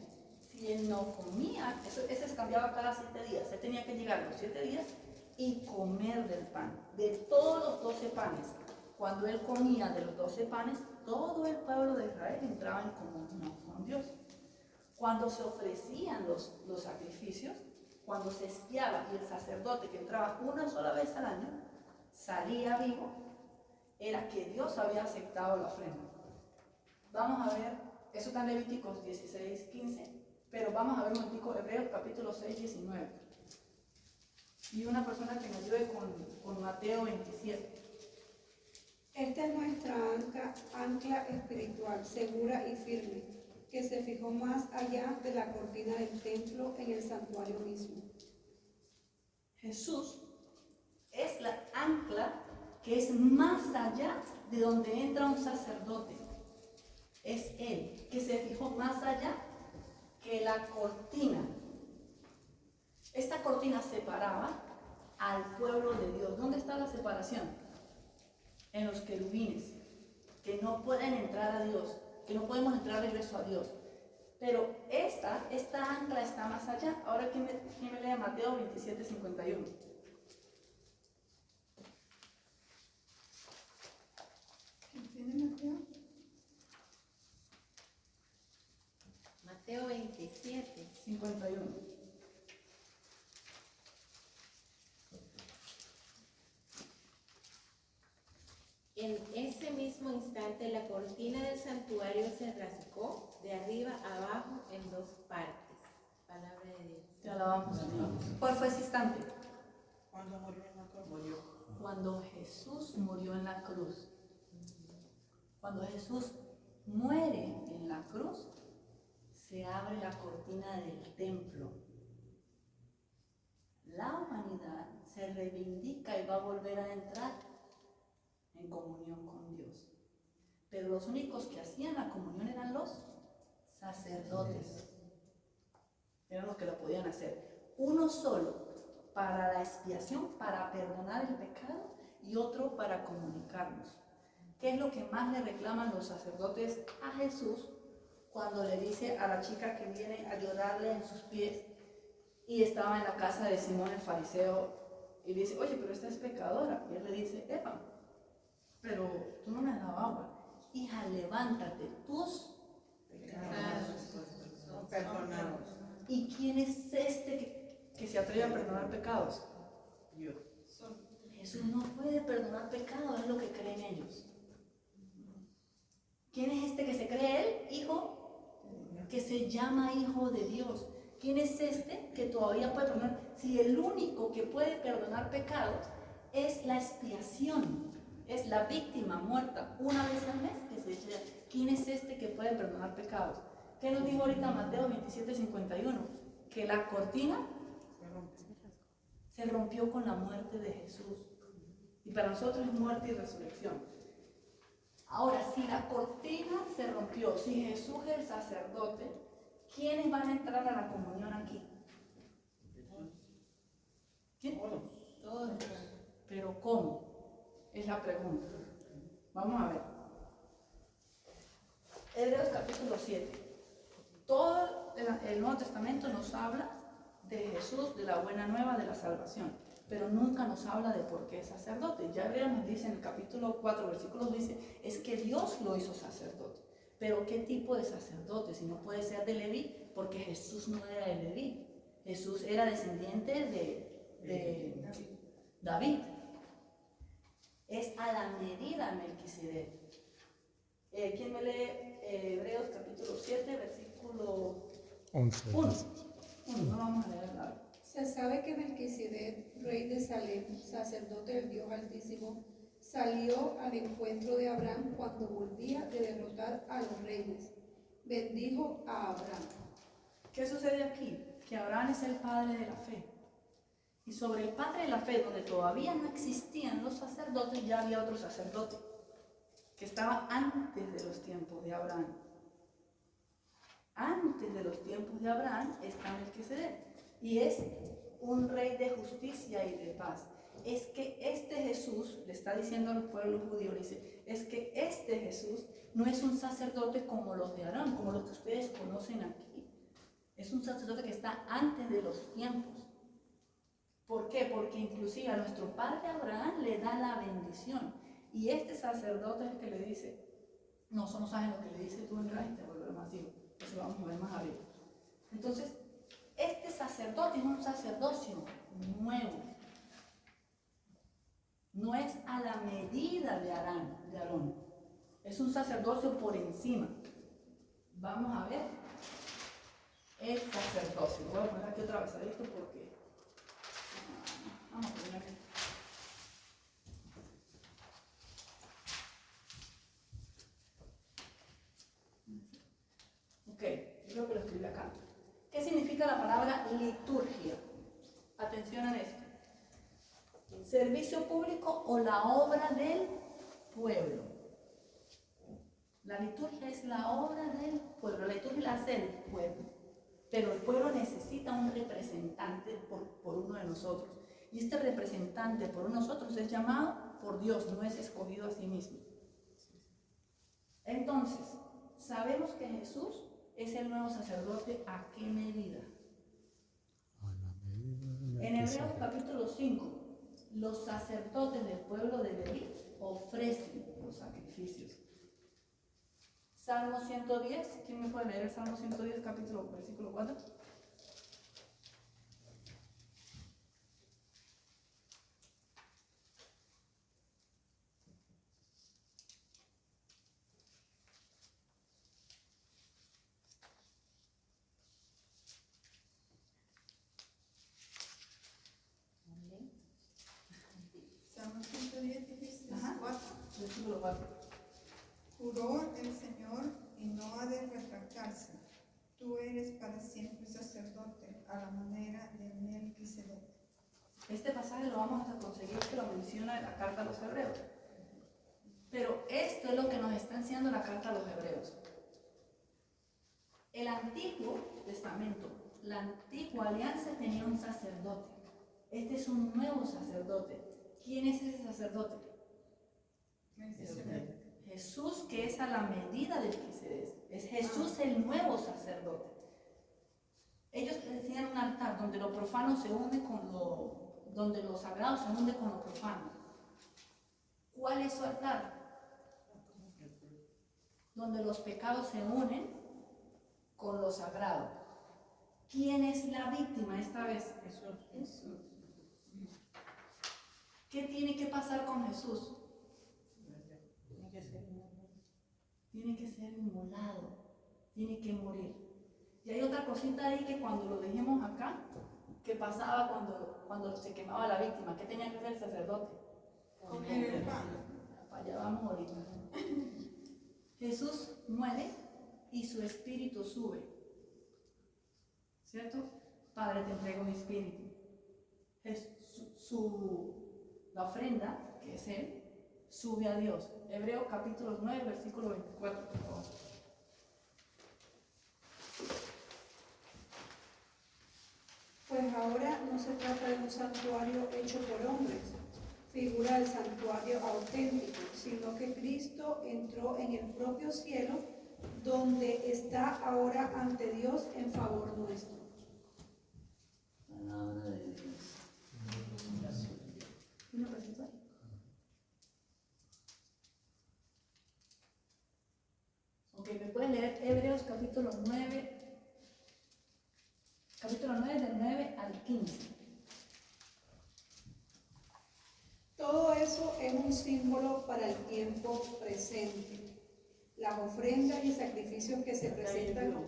A: Si él no comía, ese se cambiaba cada 7 días. Él tenía que llegar los 7 días y comer del pan, de todos los 12 panes. Cuando él comía de los 12 panes, todo el pueblo de Israel entraba en comunión con Dios. Cuando se ofrecían los sacrificios, cuando se expiaba y el sacerdote que entraba una sola vez al año, salía vivo, era que Dios había aceptado la ofrenda. Vamos a ver, eso está en Levíticos 16, 15, pero vamos a ver un momentico Hebreos capítulo 6, 19. Y una persona que me ayude con Mateo 27.
C: Esta es nuestra ancla espiritual, segura y firme, que se fijó más allá de la cortina del templo en el santuario mismo.
A: Jesús es la ancla que es más allá de donde entra un sacerdote. Es Él que se fijó más allá que la cortina. Esta cortina separaba al pueblo de Dios. ¿Dónde está la separación? En los querubines, que no pueden entrar a Dios, que no podemos entrar de regreso a Dios. Pero esta ancla está más allá. Ahora, ¿quién me lee Mateo 27, 51?
B: ¿Tiene Mateo?
D: Mateo 27.
A: 51.
D: En ese mismo instante la cortina del santuario se rasgó de arriba a abajo en 2 partes. Palabra de Dios.
A: Te alabamos, Señor. ¿Cuál fue ese instante?
F: Cuando murió en la cruz, murió.
A: Cuando Jesús murió en la cruz. Cuando Jesús muere en la cruz, se abre la cortina del templo. La humanidad se reivindica y va a volver a entrar en comunión con Dios. Pero los únicos que hacían la comunión eran los sacerdotes. Eran los que lo podían hacer. Uno solo para la expiación, para perdonar el pecado, y otro para comunicarnos. ¿Qué es lo que más le reclaman los sacerdotes a Jesús cuando le dice a la chica que viene a llorarle en sus pies y estaba en la casa de Simón el fariseo y le dice, oye, pero esta es pecadora? Y él le dice, Eva, pero tú no me has dado agua. Hija, levántate, tus
F: Pecados son perdonados.
A: ¿Y quién es este que se atreve a perdonar pecados?
F: Dios.
A: Jesús no puede perdonar pecados, es lo que creen ellos. ¿Quién es este que se cree él? Hijo, que se llama hijo de Dios. ¿Quién es este que todavía puede perdonar? Si el único que puede perdonar pecados es la expiación, es la víctima muerta una vez al mes que se echa. ¿Quién es este que puede perdonar pecados? ¿Qué nos dijo ahorita Mateo 27, 51? Que la cortina se rompió con la muerte de Jesús. Y para nosotros es muerte y resurrección. Ahora, si la cortina se rompió, si Jesús es el sacerdote, ¿quiénes van a entrar a la comunión aquí? ¿Quién?
D: Todos.
A: Pero ¿cómo? Es la pregunta. Vamos a ver. Hebreos capítulo 7. Todo el Nuevo Testamento nos habla de Jesús, de la buena nueva, de la salvación, pero nunca nos habla de por qué es sacerdote. Ya Hebreos nos dice en el capítulo 4, versículos, dice, es que Dios lo hizo sacerdote. Pero ¿qué tipo de sacerdote? Si no puede ser de Leví, porque Jesús no era de Leví. Jesús era descendiente de David. Es a la medida Melquisedec. ¿Quién me lee Hebreos capítulo 7, versículo
G: 11.
A: 1? No vamos a leer nada.
C: Se sabe que Melquisedec, rey de Salem, sacerdote del Dios Altísimo, salió al encuentro de Abraham cuando volvía de derrotar a los reyes bendijo a Abraham.
A: ¿Qué sucede aquí? Que Abraham es el padre de la fe. Y sobre el padre de la fe, donde todavía no existían los sacerdotes, ya había otro sacerdote que estaba antes de los tiempos de Abraham. Antes de los tiempos de Abraham está Melquisedec y es un rey de justicia y de paz. Es que este Jesús, le está diciendo al pueblo judío, le dice, es que este Jesús no es un sacerdote como los de Aarón, como los que ustedes conocen aquí. Es un sacerdote que está antes de los tiempos. ¿Por qué? Porque inclusive a nuestro padre Abraham le da la bendición. Y este sacerdote es el que le dice, no, eso no sabes lo que le dice tú vendrás y te volverás más hijo. Eso lo vamos a ver más arriba. Entonces, este sacerdote es un sacerdocio nuevo. No es a la medida de Aarón. Es un sacerdocio por encima. Vamos a ver el sacerdocio. Voy a poner aquí otra vez esto porque... Vamos a poner aquí. Ok, yo creo que lo escribí acá. ¿Qué significa la palabra liturgia? Atención a esto. Servicio público o la obra del pueblo. La liturgia es la obra del pueblo. La liturgia la hace el pueblo. Pero el pueblo necesita un representante por uno de nosotros. Y este representante por uno de nosotros es llamado por Dios, no es escogido a sí mismo. Entonces, sabemos que Jesús es el nuevo sacerdote. ¿A qué medida? En Hebreos capítulo 5, los sacerdotes del pueblo de Leví ofrecen los sacrificios. Salmo 110, ¿quién me puede leer el Salmo 110, versículo 4?
B: Salmo 110, dijiste,
A: Ajá.
B: 4.
A: Versículo 4.
B: Juró el Señor y no ha de retractarse. Tú eres para siempre sacerdote a la manera de Melquisedec.
A: Este pasaje lo vamos a conseguir que lo menciona en la carta a los hebreos. Pero esto es lo que nos está enseñando la carta a los hebreos. El Antiguo Testamento, la antigua alianza tenía un sacerdote. Este es un nuevo sacerdote. ¿Quién es ese sacerdote? Jesús, que es a la medida del Melquisedec. Es Jesús el nuevo sacerdote. Ellos decían un altar donde lo profano se une con donde lo sagrado se une con lo profano. ¿Cuál es su altar? Donde los pecados se unen con lo sagrado. ¿Quién es la víctima esta vez? Jesús. ¿Qué tiene que pasar con Jesús? Tiene que ser inmolado, tiene que morir. Y hay otra cosita ahí que cuando lo dijimos acá, que pasaba cuando se quemaba la víctima, ¿qué tenía que hacer el sacerdote?
B: Comer el pan.
A: Para allá vamos ahorita. Jesús muere y su espíritu sube. ¿Cierto? Padre, te entrego mi espíritu. La ofrenda, que es Él, sube a Dios. Hebreos capítulo 9, versículo 24, por favor.
C: Pues ahora no se trata de un santuario hecho por hombres, figura del santuario auténtico, sino que Cristo entró en el propio cielo, donde está ahora ante Dios en favor nuestro.
A: Palabra de Dios. ¿Tiene un ratito ahí? Ok, ¿me pueden leer Hebreos capítulo 9? Capítulo 9 del 9 al 15.
C: Todo eso es un símbolo para el tiempo presente. Las ofrendas y sacrificios que se presentan.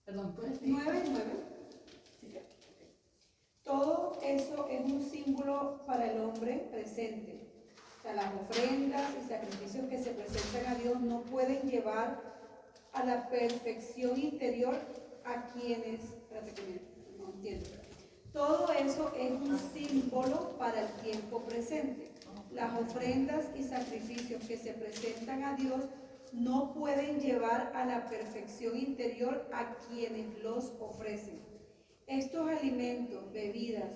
A: Perdón, ¿puedes seguir?
C: 9.
A: Sí.
C: Todo eso es un símbolo para el hombre presente. O sea, las ofrendas y sacrificios que se presentan a Dios no pueden llevar a la perfección interior a quienes, espérate que no entiendo, todo eso es un símbolo para el tiempo presente. Las ofrendas y sacrificios que se presentan a Dios no pueden llevar a la perfección interior a quienes los ofrecen. Estos alimentos, bebidas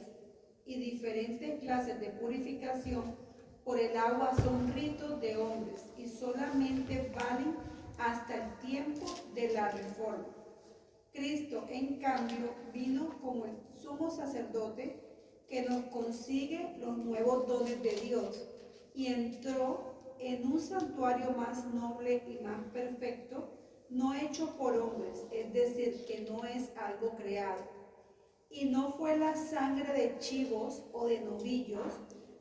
C: y diferentes clases de purificación por el agua son ritos de hombres y solamente valen hasta el tiempo de la reforma. Cristo, en cambio, vino como el sumo sacerdote que nos consigue los nuevos dones de Dios y entró en un santuario más noble y más perfecto, no hecho por hombres, es decir, que no es algo creado. Y no fue la sangre de chivos o de novillos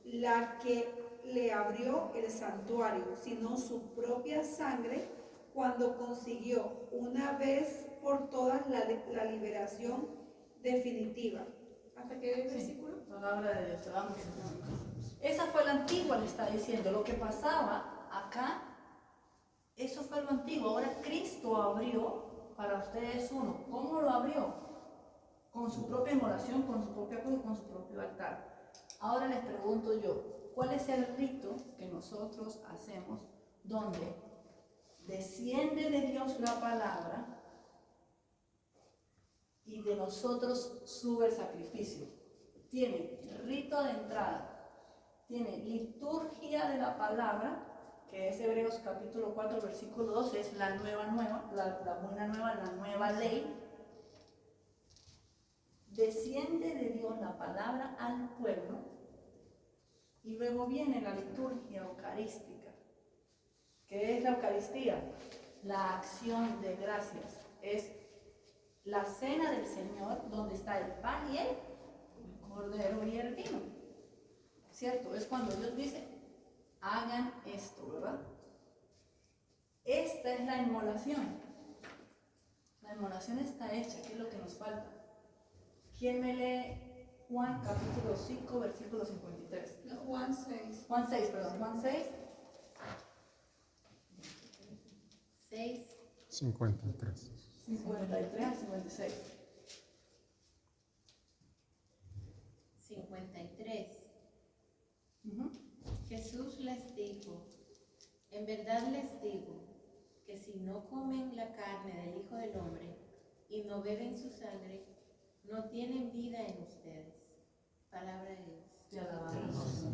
C: la que le abrió el santuario, sino su propia sangre cuando consiguió una vez por todas la liberación definitiva. ¿Hasta qué versículo?
A: Palabra de Dios, te vamos. Esa fue la antigua, le está diciendo. Lo que pasaba acá, eso fue lo antiguo. Ahora Cristo abrió para ustedes uno. ¿Cómo lo abrió? Con su propia inmolación, con su propia cruz, con su propio altar. Ahora les pregunto yo, ¿cuál es el rito que nosotros hacemos donde desciende de Dios la palabra y de nosotros sube el sacrificio? Tiene rito de entrada, tiene liturgia de la palabra, que es Hebreos capítulo 4, versículo 12, es la buena nueva, la nueva ley. Desciende de Dios la palabra al pueblo y luego viene la liturgia eucarística. ¿Qué es la Eucaristía? La acción de gracias. Es la cena del Señor donde está el pan y el cordero y el vino. ¿Cierto? Es cuando Dios dice, hagan esto, ¿verdad? Esta es la inmolación. La inmolación está hecha, ¿qué es lo que nos falta? ¿Quién me lee Juan capítulo 5, versículo 53?
C: No, Juan 6.
A: Juan 6, perdón, Juan 6.
D: 6.
G: 53.
A: 53 al 56.
D: 53.
A: Uh-huh.
D: Jesús les dijo, en verdad les digo, que si no comen la carne del Hijo del Hombre y no beben su sangre, no tienen vida en ustedes. Palabra de Dios.
A: Te alabamos.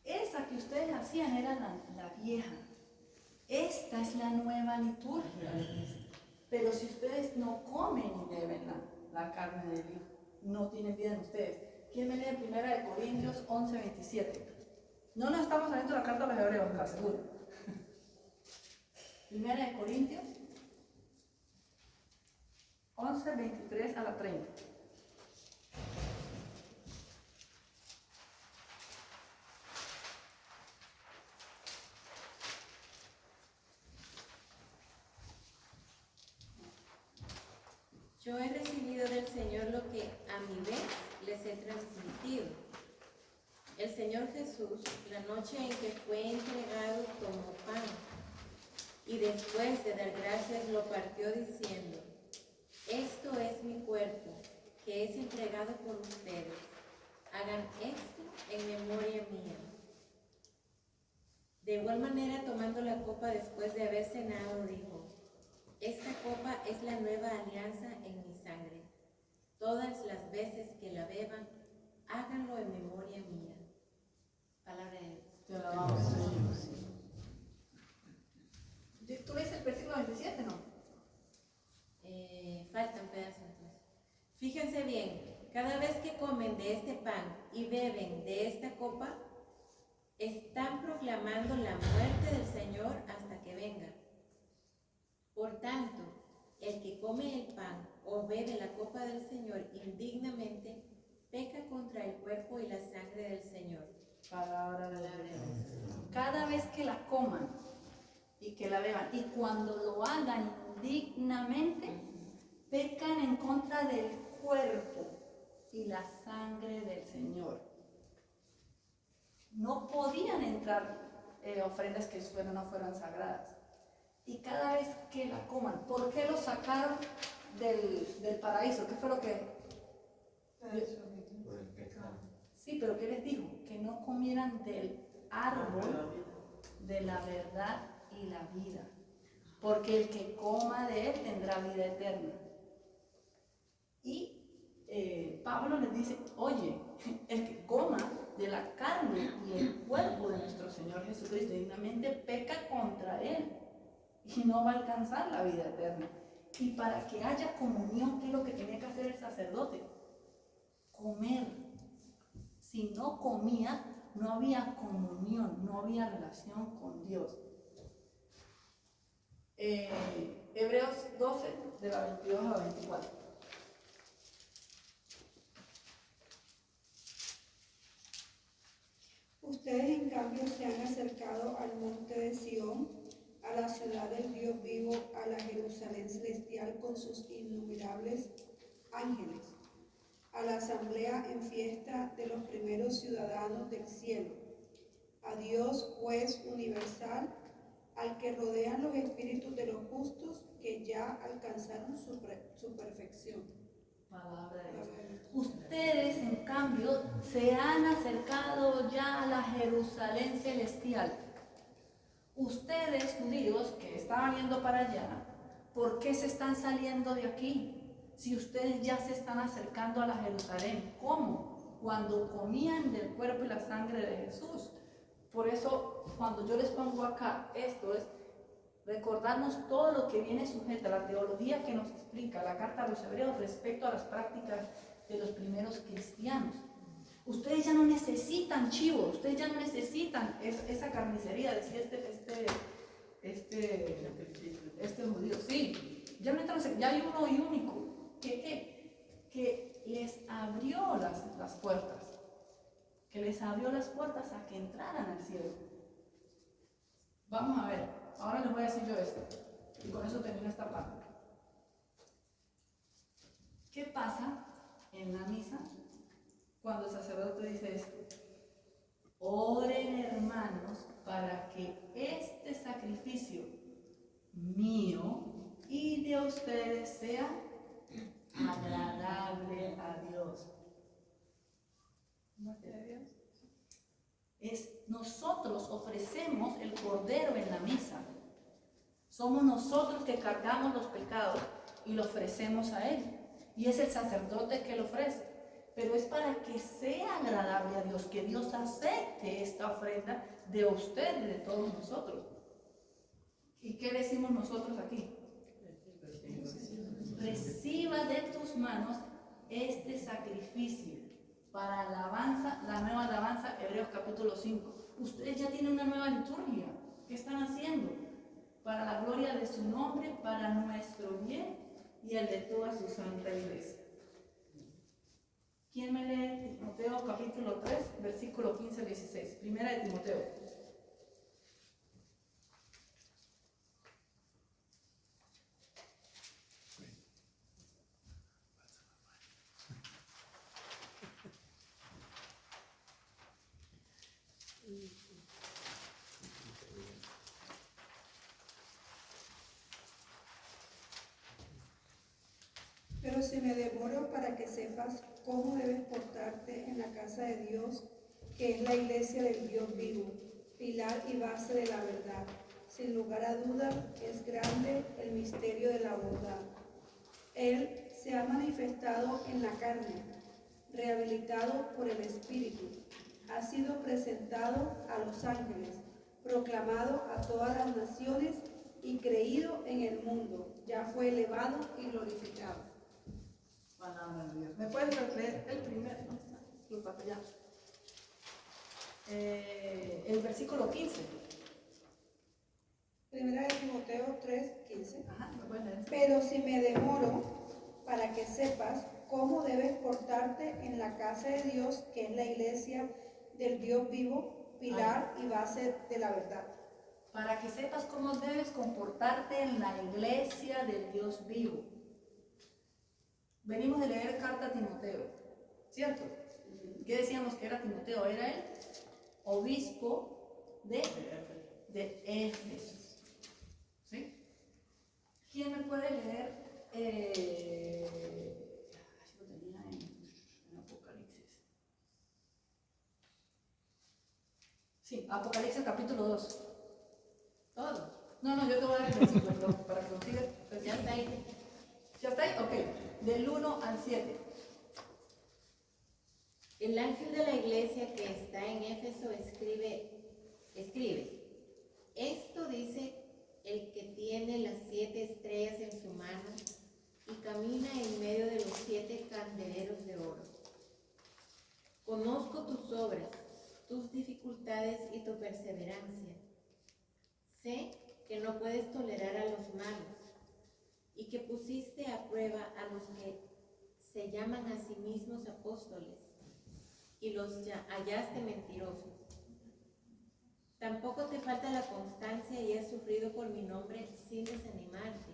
A: Esa que ustedes hacían era la vieja. Esta es la nueva liturgia. Pero si ustedes no comen y beben la carne del Hijo, no tienen vida en ustedes. ¿Quién me lee 1 Corintios 11, 27? No nos estamos leyendo la carta a los hebreos, acá, seguro. 1 Corintios 11, 23 a la 30.
D: Yo he recibido del Señor lo que a mi vez les he transmitido. El Señor Jesús, la noche en que fue entregado, tomó pan y después de dar gracias lo partió diciendo, esto es mi cuerpo, que es entregado por ustedes. Hagan esto en memoria mía. De igual manera, tomando la copa después de haber cenado, dijo, esta copa es la nueva alianza en mi sangre. Todas las veces que la beban, háganlo en memoria mía. Palabra de Dios.
A: Te alabamos, Señor. ¿Tú lees el versículo 27, no?
D: Falta un pedazo entonces. Fíjense bien, cada vez que comen de este pan y beben de esta copa, están proclamando la muerte del Señor hasta que venga. Por tanto, el que come el pan o bebe la copa del Señor indignamente, peca contra el cuerpo y la sangre del Señor.
A: Palabra de Dios. Cada vez que la coman y que la beban, y cuando lo hagan indignamente, pecan en contra del cuerpo y la sangre del Señor. no podían entrar ofrendas que no fueran sagradas. Y cada vez que la coman, ¿por qué los sacaron del paraíso? ¿Qué fue lo que...?
E: Por el pecado.
A: Sí, pero ¿qué les dijo? Que no comieran del árbol de la verdad y la vida, porque el que coma de él tendrá vida eterna. Y Pablo les dice, oye, el que coma de la carne y el cuerpo de nuestro Señor Jesucristo dignamente peca contra él y no va a alcanzar la vida eterna. Y para que haya comunión, ¿qué es lo que tenía que hacer el sacerdote? Comer. Si no comía, no había comunión, no había relación con Dios. Hebreos 12, de la 22 a la 24.
C: Ustedes en cambio se han acercado al monte de Sión, a la ciudad del Dios vivo, a la Jerusalén celestial con sus innumerables ángeles, a la asamblea en fiesta de los primeros ciudadanos del cielo, a Dios juez universal, al que rodean los espíritus de los justos que ya alcanzaron su perfección.
A: Palabra de Dios. Ustedes, en cambio, se han acercado ya a la Jerusalén celestial. Ustedes, judíos, que estaban yendo para allá, ¿por qué se están saliendo de aquí? Si ustedes ya se están acercando a la Jerusalén, ¿cómo? Cuando comían del cuerpo y la sangre de Jesús. Por eso, cuando yo les pongo acá, esto es recordarnos todo lo que viene sujeta a la teología que nos explica la carta a los hebreos respecto a las prácticas de los primeros cristianos. Ustedes ya no necesitan chivo, ustedes ya no necesitan esa carnicería, decía este judío. Sí, ya no necesitan, ya hay uno y único que les abrió las puertas, que les abrió las puertas a que entraran al cielo. Vamos a ver, ahora les voy a decir yo esto, y con eso termino esta parte. ¿Qué pasa en la misa cuando el sacerdote dice esto? Oren, hermanos, para que este sacrificio mío y de ustedes sea agradable a Dios. Nosotros ofrecemos el cordero en la misa. Somos nosotros que cargamos los pecados y lo ofrecemos a Él. Y es el sacerdote que lo ofrece. Pero es para que sea agradable a Dios, que Dios acepte esta ofrenda de ustedes, de todos nosotros. ¿Y qué decimos nosotros aquí? Reciba de tus manos este sacrificio para alabanza, la nueva alabanza, Hebreos capítulo 5. Ustedes ya tienen una nueva liturgia. ¿Qué están haciendo? Para la gloria de su nombre, para nuestro bien y el de toda su santa iglesia. ¿Quién me lee Timoteo capítulo 3, versículo 15 al 16? Primera de Timoteo.
C: Pero si me demoro para que sepas cómo debes portarte en la casa de Dios, que es la iglesia del Dios vivo, pilar y base de la verdad. Sin lugar a duda, es grande el misterio de la bondad. Él se ha manifestado en la carne, rehabilitado por el Espíritu. Ha sido presentado a los ángeles, proclamado a todas las naciones y creído en el mundo. Ya fue elevado y glorificado.
A: Palabra de Dios. ¿Me puedes leer el primero? ¿Dónde está? Lo pasé ya. El versículo 15.
C: Primera de Timoteo 3:15.
A: Ajá, ¿me puedes leer?
C: Pero si me demoro para que sepas cómo debes portarte en la casa de Dios, que es la iglesia del Dios vivo, pilar y base de la verdad.
A: Para que sepas cómo debes comportarte en la iglesia del Dios vivo. Venimos de leer carta a Timoteo, ¿cierto? ¿Qué decíamos que era Timoteo? ¿Era él obispo de Éfeso. ¿Sí? ¿Quién me puede leer? Lo tenía en Apocalipsis. Sí, Apocalipsis capítulo 2.
D: Todo.
A: No, yo te voy a dar el versículo, pero para que lo sigas.
D: Ya está ahí.
A: ¿Ya está ahí? Ok. Del 1 al 7.
D: El ángel de la iglesia que está en Éfeso escribe, esto dice el que tiene las 7 estrellas en su mano y camina en medio de los 7 candeleros de oro. Conozco tus obras, tus dificultades y tu perseverancia. Sé que no puedes tolerar a los malos y que pusiste a prueba a los que se llaman a sí mismos apóstoles y los hallaste mentirosos. Tampoco te falta la constancia y has sufrido por mi nombre sin desanimarte.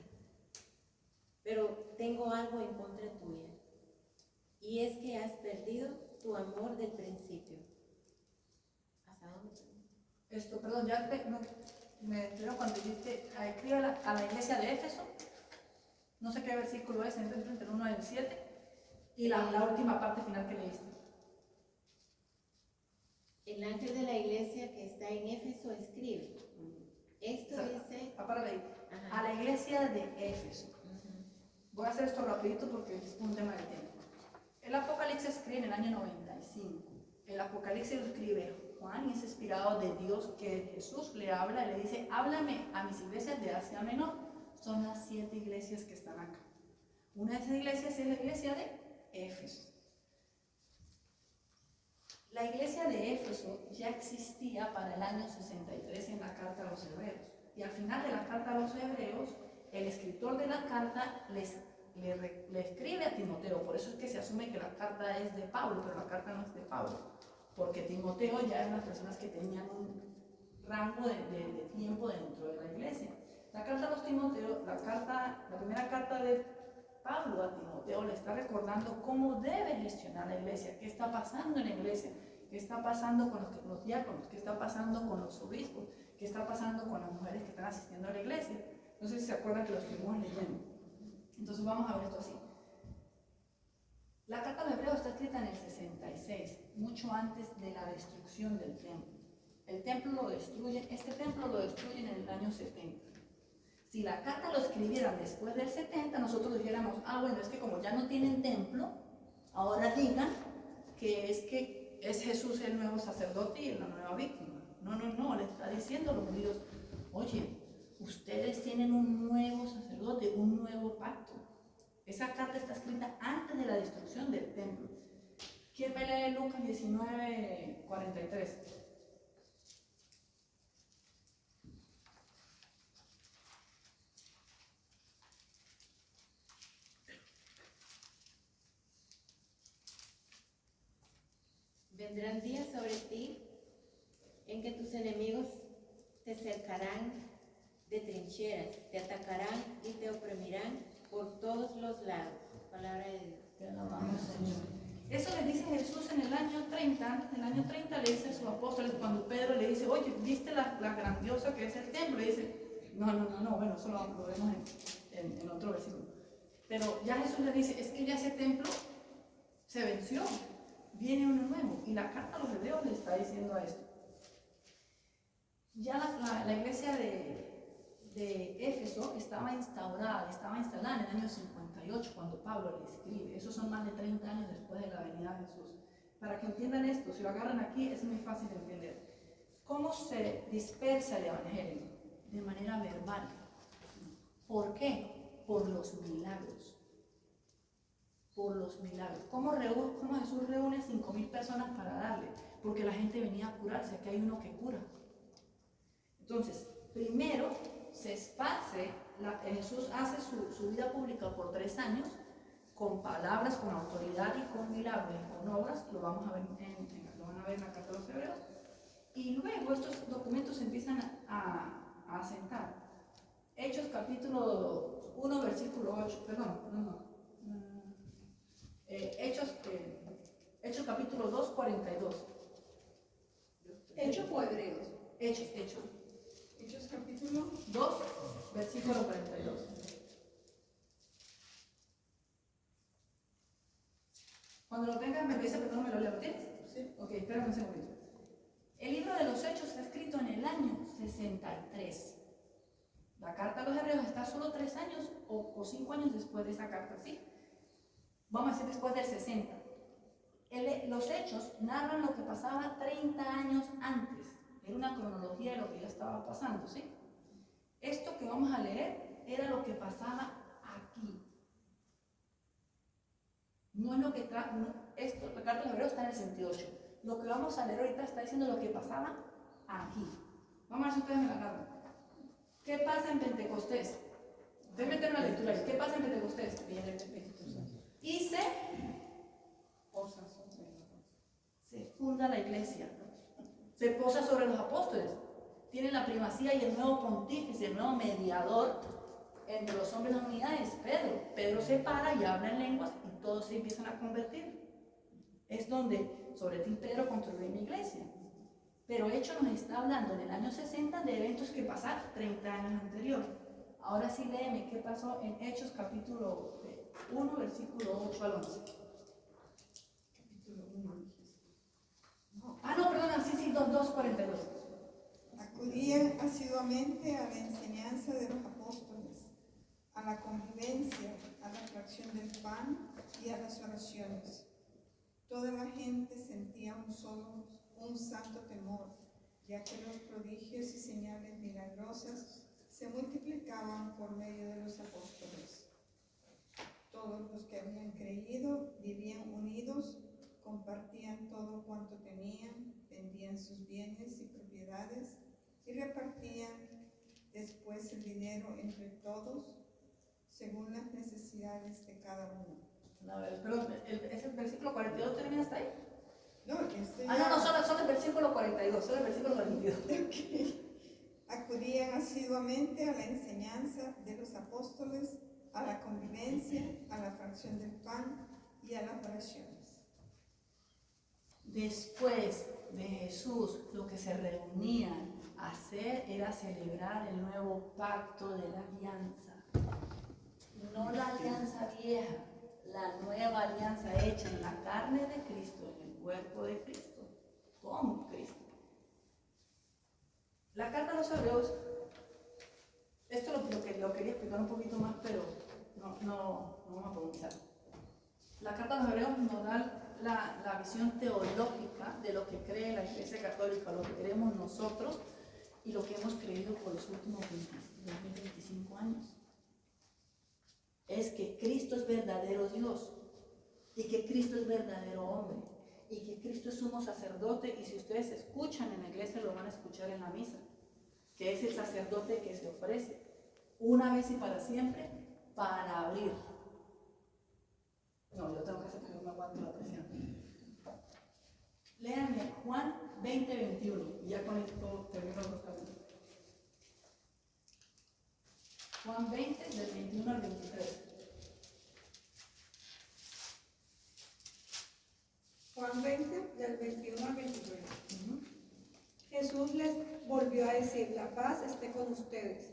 D: Pero tengo algo en contra tuya, y es que has perdido tu amor del principio. ¿Hasta dónde?
A: Perdón, ya me enteré cuando dijiste, escribe a la iglesia de Éfeso, no sé qué versículo es, entre el 1 y el 7, y la última parte final que leíste.
D: El ángel de la iglesia que está en Éfeso escribe, esto dice...
A: Para ahí.
D: Ajá.
A: A la iglesia de Éfeso. Voy a hacer esto rapidito porque es un tema de tiempo. El Apocalipsis escribe en el año 95. El Apocalipsis lo escribe Juan y es inspirado de Dios, que Jesús le habla y le dice, háblame a mis iglesias de Asia Menor. Son las 7 iglesias que están acá. Una de esas iglesias es la iglesia de Éfeso. La iglesia de Éfeso ya existía para el año 63 en la carta a los hebreos. Y al final de la carta a los hebreos, el escritor de la carta le escribe a Timoteo. Por eso es que se asume que la carta es de Pablo, pero la carta no es de Pablo. Porque Timoteo ya eran las personas que tenían un rango de tiempo dentro de la iglesia. La carta a los Timoteos, la primera carta de Pablo a Timoteo le está recordando cómo debe gestionar la iglesia, qué está pasando en la iglesia, qué está pasando con los diáconos, qué está pasando con los obispos, qué está pasando con las mujeres que están asistiendo a la iglesia. No sé si se acuerdan que lo estuvimos leyendo. Entonces vamos a ver esto así. La carta de Hebreo está escrita en el 66, mucho antes de la destrucción del templo. El templo lo destruyen, este templo lo destruyen en el año 70. Si la carta lo escribieran después del 70, nosotros dijéramos, bueno, es que como ya no tienen templo, ahora digan que es Jesús el nuevo sacerdote y la nueva víctima. No, le está diciendo a los judíos, oye, ustedes tienen un nuevo sacerdote, un nuevo pacto. Esa carta está escrita antes de la destrucción del templo. ¿Quién me lee Lucas 19:43?
D: Vendrán días sobre ti en que tus enemigos te cercarán de trincheras, te atacarán y te oprimirán por todos los lados. Palabra de Dios.
A: Te alabamos, Señor. Eso le dice Jesús en el año 30. Antes del año 30 le dice a sus apóstoles, cuando Pedro le dice, oye, ¿viste la grandiosa que es el templo? Le dice, no, bueno, eso lo vemos en otro versículo. Pero ya Jesús le dice, es que ya ese templo se venció, viene uno nuevo. Y la carta a los hebreos le está diciendo a esto. Ya la iglesia de Éfeso estaba instalada en el año 58 cuando Pablo le escribe. Esos son más de 30 años después de la venida de Jesús. Para que entiendan esto, si lo agarran aquí es muy fácil de entender. ¿Cómo se dispersa el evangelio? De manera verbal. ¿Por qué? Por los milagros. Por los milagros. ¿Cómo Jesús reúne 5,000 personas para darle? Porque la gente venía a curarse, aquí hay uno que cura. Entonces, primero se esparce, Jesús hace su vida pública por 3 años, con palabras, con autoridad y con milagros y con obras, lo van a ver en la carta de los hebreos, y luego estos documentos se empiezan a asentar. Hechos capítulo 1, versículo 8, Hechos capítulo 2, 42.
C: Hechos o Hebreos.
A: Hechos.
B: Hechos capítulo
A: 2, versículo 42. Cuando lo tengas, me dice, pero no me lo leo. ¿Lo tienes?
B: Sí.
A: Ok, espérame un segundito. El libro de los Hechos está escrito en el año 63. La carta a los Hebreos está solo 3 años o 5 años después de esa carta, ¿sí? Vamos a decir después del 60. Los Hechos narran lo que pasaba 30 años antes. Era una cronología de lo que ya estaba pasando, ¿sí? Esto que vamos a leer era lo que pasaba aquí. No es lo que esto, la carta de los Hebreos está en el 68. Lo que vamos a leer ahorita está diciendo lo que pasaba aquí. Vamos a ver si ustedes me la agarran. ¿Qué pasa en Pentecostés? Ustedes meten una lectura ahí. ¿Qué pasa en Pentecostés?
F: Viene el Espíritu Santo.
A: Y se funda la iglesia. Se posa sobre los apóstoles. Tiene la primacía y el nuevo pontífice, el nuevo mediador entre los hombres de las unidades, Pedro. Pedro se para y habla en lenguas y todos se empiezan a convertir. Es donde sobre ti Pedro construyó mi iglesia. Pero Hechos nos está hablando en el año 60 de eventos que pasaron 30 años anterior. Ahora sí léeme qué pasó en Hechos capítulo 1, versículo 8 al 11.
B: Capítulo 1.
A: No, perdona, sí, 2:42.
B: Acudían asiduamente a la enseñanza de los apóstoles, a la convivencia, a la fracción del pan y a las oraciones. Toda la gente sentía un santo temor, ya que los prodigios y señales milagrosas se multiplicaban por medio de los apóstoles. Todos los que habían creído vivían unidos, compartían todo cuanto tenían, vendían sus bienes y propiedades y repartían después el dinero entre todos según las necesidades de cada uno.
A: A ver, perdón, ¿ese versículo 42 termina hasta ahí?
B: No, este
A: Solo el versículo 42, solo el versículo 42.
B: Acudían asiduamente a la enseñanza de los apóstoles, a la convivencia, a la fracción del pan y a las oraciones.
A: Después de Jesús, lo que se reunían a hacer era celebrar el nuevo pacto de la alianza. No la alianza vieja, la nueva alianza hecha en la carne de Cristo, en el cuerpo de Cristo, con Cristo. La carta a los Hebreos, esto lo quería explicar un poquito más, pero no vamos a profundizar. La carta a los Hebreos nos da la visión teológica de lo que cree la Iglesia Católica, lo que creemos nosotros y lo que hemos creído por los últimos 25 años. Es que Cristo es verdadero Dios y que Cristo es verdadero hombre y que Cristo es sumo sacerdote, y si ustedes escuchan en la iglesia lo van a escuchar en la misa, que es el sacerdote que se ofrece una vez y para siempre para abrir. No, yo tengo que hacer que no me aguante la presión. Léanme Juan 20:21 y ya con esto termino los capítulos. Juan 20, del 21 al 23.
C: Juan 20, del 21 al 23. Jesús les volvió a decir: la paz esté con ustedes.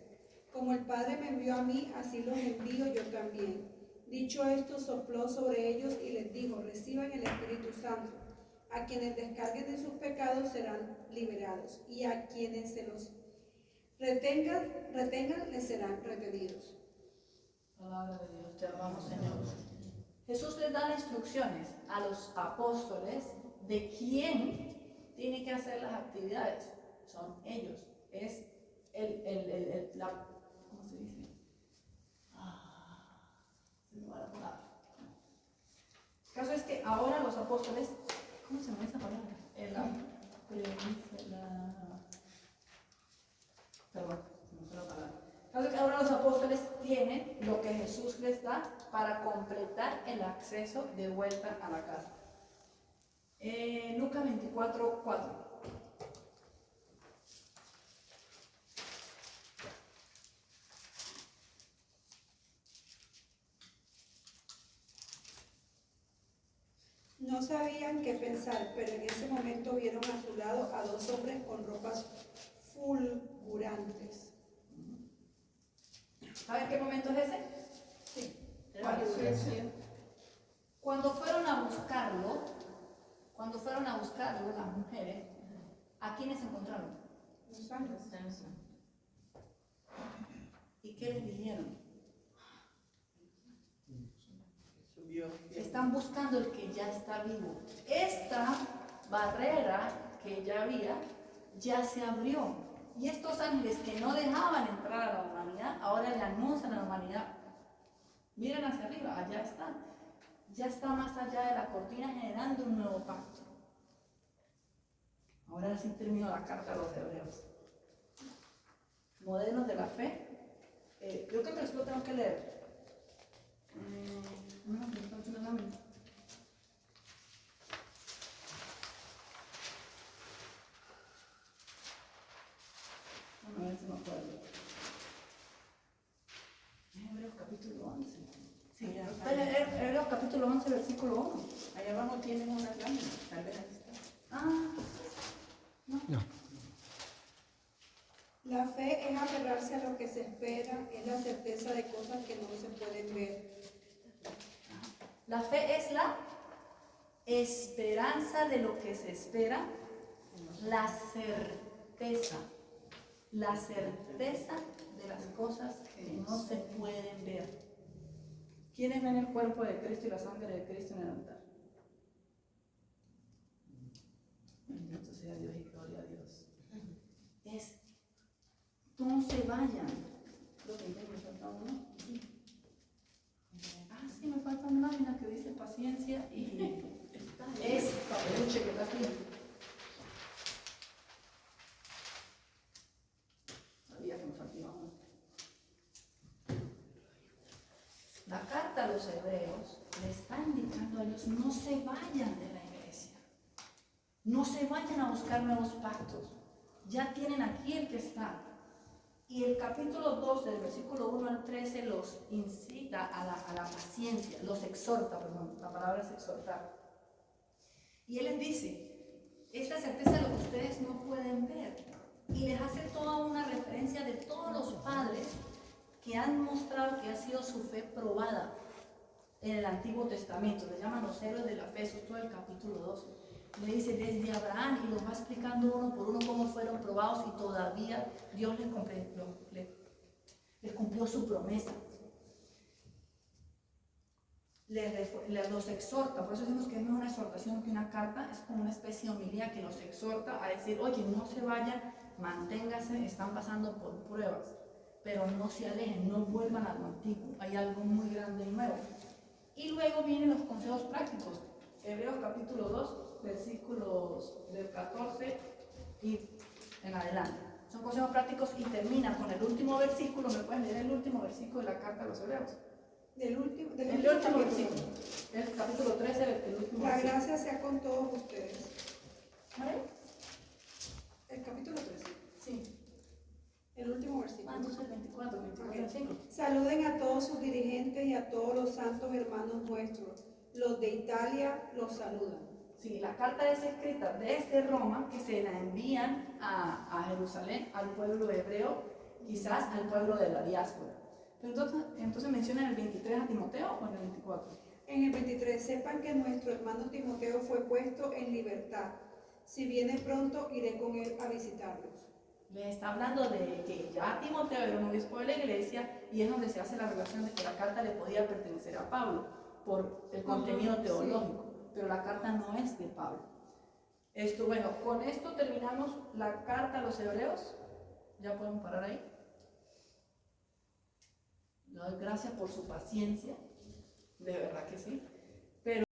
C: Como el Padre me envió a mí, así los envío yo también. Dicho esto, sopló sobre ellos y les dijo: reciban el Espíritu Santo. A quienes descarguen de sus pecados serán liberados, y a quienes se los retengan les serán retenidos.
A: Palabra de Dios, te amamos, Señor. Jesús les da las instrucciones a los apóstoles de quién tiene que hacer las actividades. Son ellos. Es ¿cómo se dice? Se me va la palabra. El caso es que ahora los apóstoles, ¿cómo se llama esa palabra? Perdón, se me fue la palabra. El caso es que ahora los apóstoles tienen lo que Jesús les da para completar el acceso de vuelta a la casa. Lucas 24:4.
C: No No sabían qué pensar, pero en ese momento vieron a su lado a dos hombres con ropas fulgurantes.
A: ¿Saben qué momento es ese?
C: Sí.
A: ¿Cuál? Cuando fueron a buscarlo, las mujeres, ¿a quiénes encontraron?
C: Los ángeles.
A: ¿Y qué les dijeron?
F: Subió.
A: Están buscando el que ya está vivo. Esta barrera que ya había, ya se abrió. Y estos ángeles que no dejaban entrar a la humanidad, ahora le anuncian a la humanidad, miren hacia arriba, allá están. Ya está más allá de la cortina generando un nuevo pacto. Ahora sí termino la carta a los hebreos. Modelos de la fe. Yo creo que esto lo tengo que leer. No, me falta una lámina. A ver si me acuerdo. Hebreos capítulo 11. Sí, Hebreos capítulo 11, versículo 1.
F: Allá abajo tienen unas láminas, tal vez ahí está.
A: Ah, no.
G: No.
C: La fe es aferrarse a lo que se espera, es la certeza de cosas que no se pueden ver.
A: La fe es la esperanza de lo que se espera, la certeza de las cosas que no se pueden ver. ¿Quiénes ven el cuerpo de Cristo y la sangre de Cristo en el altar? Bendito sea Dios y gloria a Dios. No se vayan. Creo que me falta uno. Ah, sí, me falta una lámina que dice paciencia y esta peluche que está aquí. Sabía que me faltaba uno. La carta a los hebreos le está indicando a ellos: no se vayan de la iglesia. No se vayan a buscar nuevos pactos. Ya tienen aquí el que está. Y el capítulo 2, del versículo 1 al 13, los incita a la paciencia, los exhorta, perdón, la palabra es exhortar. Y él les dice, esta certeza es lo que ustedes no pueden ver. Y les hace toda una referencia de todos los padres que han mostrado que ha sido su fe probada en el Antiguo Testamento. Le llaman los héroes de la fe, eso es todo el capítulo 12. Le dice desde Abraham y los va explicando uno por uno cómo fueron probados y todavía Dios les cumplió su promesa. Los exhorta, por eso decimos que no es una exhortación que una carta, es como una especie de homilía que los exhorta a decir: oye, no se vayan, manténganse, están pasando por pruebas, pero no se alejen, no vuelvan a lo antiguo, hay algo muy grande y nuevo. Y luego vienen los consejos prácticos. Hebreos capítulo 2, versículos del 14 y en adelante. Son consejos prácticos y termina con el último versículo. ¿Me pueden leer el último versículo de la carta a los Hebreos?
C: El último
A: versículo. El capítulo 13, el último
C: La
A: versículo.
C: gracia sea con todos ustedes.
A: ¿Vale?
C: El capítulo 13.
A: Sí.
C: El último versículo.
A: Entonces el 24, 25.
C: Saluden a todos sus dirigentes y a todos los santos hermanos nuestros. Los de Italia los saludan.
A: Sí, la carta es escrita desde Roma, que se la envían a Jerusalén, al pueblo hebreo, quizás al pueblo de la diáspora. Pero entonces mencionan el 23 a Timoteo o en el 24.
C: En el 23, sepan que nuestro hermano Timoteo fue puesto en libertad. Si viene pronto, iré con él a visitarlos.
A: Les está hablando de que ya Timoteo era un obispo de la iglesia y es donde se hace la relación de que la carta le podía pertenecer a Pablo por el contenido teológico, pero la carta no es de Pablo. Bueno, con esto terminamos la carta a los hebreos. Ya podemos parar ahí. Le doy gracias por su paciencia, de verdad que sí.